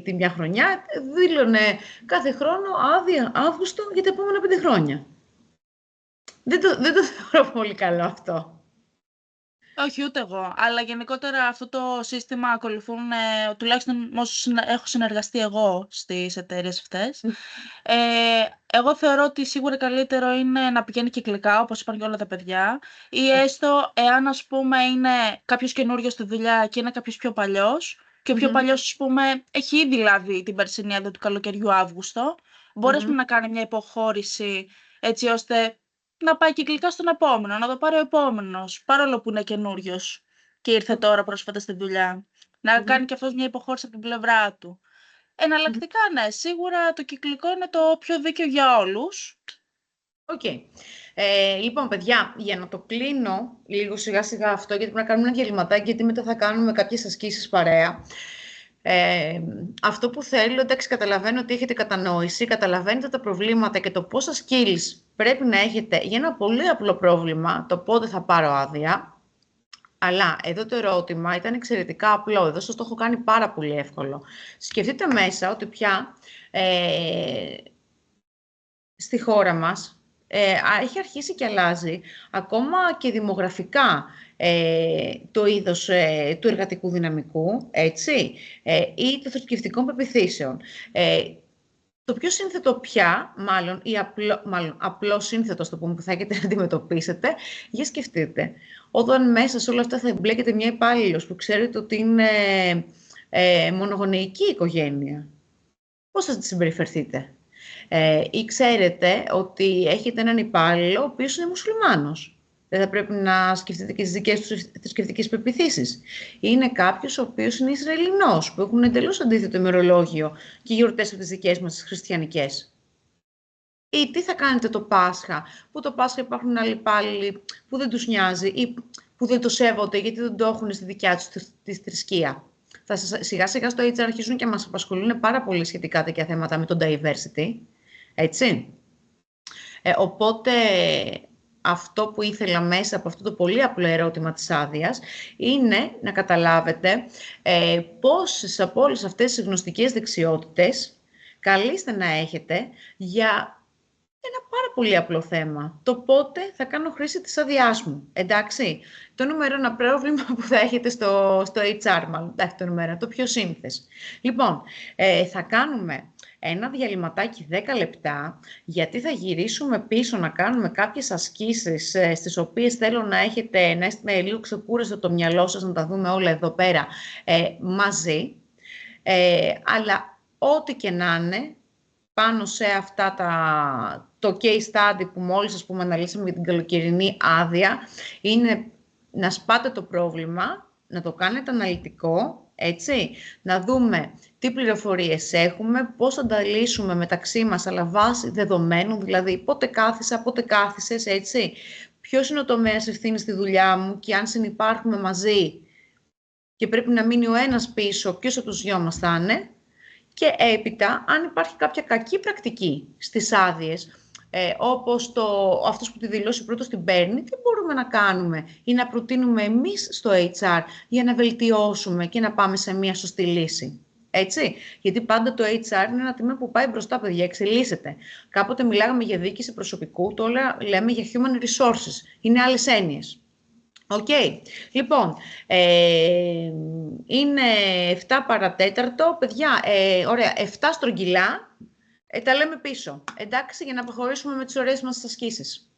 τη μια χρονιά, δήλωνε κάθε χρόνο άδεια Αύγουστο για τα επόμενα 5 χρόνια. Δεν το θεωρώ πολύ καλό αυτό. Όχι, ούτε εγώ. Αλλά γενικότερα αυτό το σύστημα ακολουθούν, τουλάχιστον όσους έχω συνεργαστεί εγώ στις εταιρείες αυτές. Εγώ θεωρώ ότι σίγουρα καλύτερο είναι να πηγαίνει κυκλικά, όπως είπαν και όλα τα παιδιά, ή έστω εάν, ας πούμε, είναι κάποιος καινούριος στη δουλειά και είναι κάποιος πιο παλιός, και ο πιο παλιός, ας πούμε, έχει ήδη λάβει την περσινή άδεια του καλοκαιριού Αύγουστο, μπορεί να κάνει μια υποχώρηση έτσι ώστε να πάει κυκλικά στον επόμενο, να το πάρει ο επόμενος, παρόλο που είναι καινούριος και ήρθε τώρα πρόσφατα στη δουλειά. Να κάνει και αυτός μια υποχώρηση από την πλευρά του. Εναλλακτικά, ναι, σίγουρα το κυκλικό είναι το πιο δίκαιο για όλους. Οκ. Λοιπόν, παιδιά, για να το κλείνω λίγο σιγά σιγά αυτό, γιατί πρέπει να κάνουμε ένα διαλυματάκι, γιατί μετά θα κάνουμε κάποιες ασκήσεις παρέα. Αυτό που θέλω, εντάξει, καταλαβαίνω ότι έχετε κατανόηση, καταλαβαίνετε τα προβλήματα και το πόσα skills πρέπει να έχετε για ένα πολύ απλό πρόβλημα, το πότε θα πάρω άδεια. Αλλά εδώ το ερώτημα ήταν εξαιρετικά απλό. Εδώ σας το έχω κάνει πάρα πολύ εύκολο. Σκεφτείτε μέσα ότι πια στη χώρα μας έχει αρχίσει και αλλάζει ακόμα και δημογραφικά το είδος του εργατικού δυναμικού, έτσι, ή των θρησκευτικών πεποιθήσεων. Το πιο σύνθετο πια, μάλλον απλό σύνθετο, στο πούμε, που θα έχετε να αντιμετωπίσετε, για σκεφτείτε. Όταν μέσα σε όλα αυτά θα εμπλέκεται μια υπάλληλος που ξέρετε ότι είναι μονογονεϊκή οικογένεια, πώς θα τη συμπεριφερθείτε? Ή ξέρετε ότι έχετε έναν υπάλληλο ο οποίος είναι μουσουλμάνος. Δεν θα πρέπει να σκεφτείτε και τις δικές τους θρησκευτικές πεποιθήσεις. Είναι κάποιος ο οποίος είναι Ισραηλινός, που έχουν εντελώς αντίθετο ημερολόγιο και γιορτές από τις δικές μας τις χριστιανικές. Ή τι θα κάνετε το Πάσχα, που το Πάσχα υπάρχουν άλλοι υπάλληλοι που δεν τους νοιάζει ή που δεν το σέβονται γιατί δεν το έχουν στη δικιά τους τη θρησκεία. Σιγά σιγά στο HR αρχίζουν και μας απασχολούν πάρα πολύ σχετικά τέτοια θέματα με το diversity. Έτσι. Οπότε αυτό που ήθελα μέσα από αυτό το πολύ απλό ερώτημα της άδειας είναι να καταλάβετε πόσες από όλες αυτές τις γνωστικές δεξιότητες καλείστε να έχετε για ένα πάρα πολύ απλό θέμα. Το πότε θα κάνω χρήση της άδειάς μου. Εντάξει, το νούμερο ένα πρόβλημα που θα έχετε στο HR, μάλλον, το νούμερο, το πιο σύνθες. Λοιπόν, θα κάνουμε ένα διαλυματάκι 10 λεπτά, γιατί θα γυρίσουμε πίσω να κάνουμε κάποιες ασκήσεις στις οποίες θέλω να είστε λίγο ξεκούραστο το μυαλό σας, να τα δούμε όλα εδώ πέρα μαζί. Αλλά ό,τι και να είναι, πάνω σε αυτά το case study που μόλις, ας πούμε, αναλύσαμε για την καλοκαιρινή άδεια, είναι να σπάτε το πρόβλημα, να το κάνετε αναλυτικό, έτσι, να δούμε τι πληροφορίες έχουμε, πώς θα τα λύσουμε μεταξύ μας, αλλά βάσει δεδομένων, δηλαδή πότε κάθισα, πότε κάθισες, έτσι, ποιος είναι ο τομέας ευθύνης στη δουλειά μου και αν συνυπάρχουμε μαζί και πρέπει να μείνει ο ένας πίσω, ποιος από τους δυο μας θα είναι, και έπειτα αν υπάρχει κάποια κακή πρακτική στις άδειες, όπως αυτός που τη δηλώσει πρώτος την παίρνει, τι μπορούμε να κάνουμε ή να προτείνουμε εμείς στο HR για να βελτιώσουμε και να πάμε σε μια σωστή λύση. Έτσι, γιατί πάντα το HR είναι ένα τμήμα που πάει μπροστά, παιδιά, εξελίσσεται. Κάποτε μιλάγαμε για διοίκηση προσωπικού, τώρα λέμε για human resources. Είναι άλλες έννοιες. Οκ. Λοιπόν, είναι 7 παρατέταρτο. Παιδιά, ωραία, 7 στρογγυλά. Τα λέμε πίσω. Εντάξει, για να προχωρήσουμε με τις ωραίες μας ασκήσεις.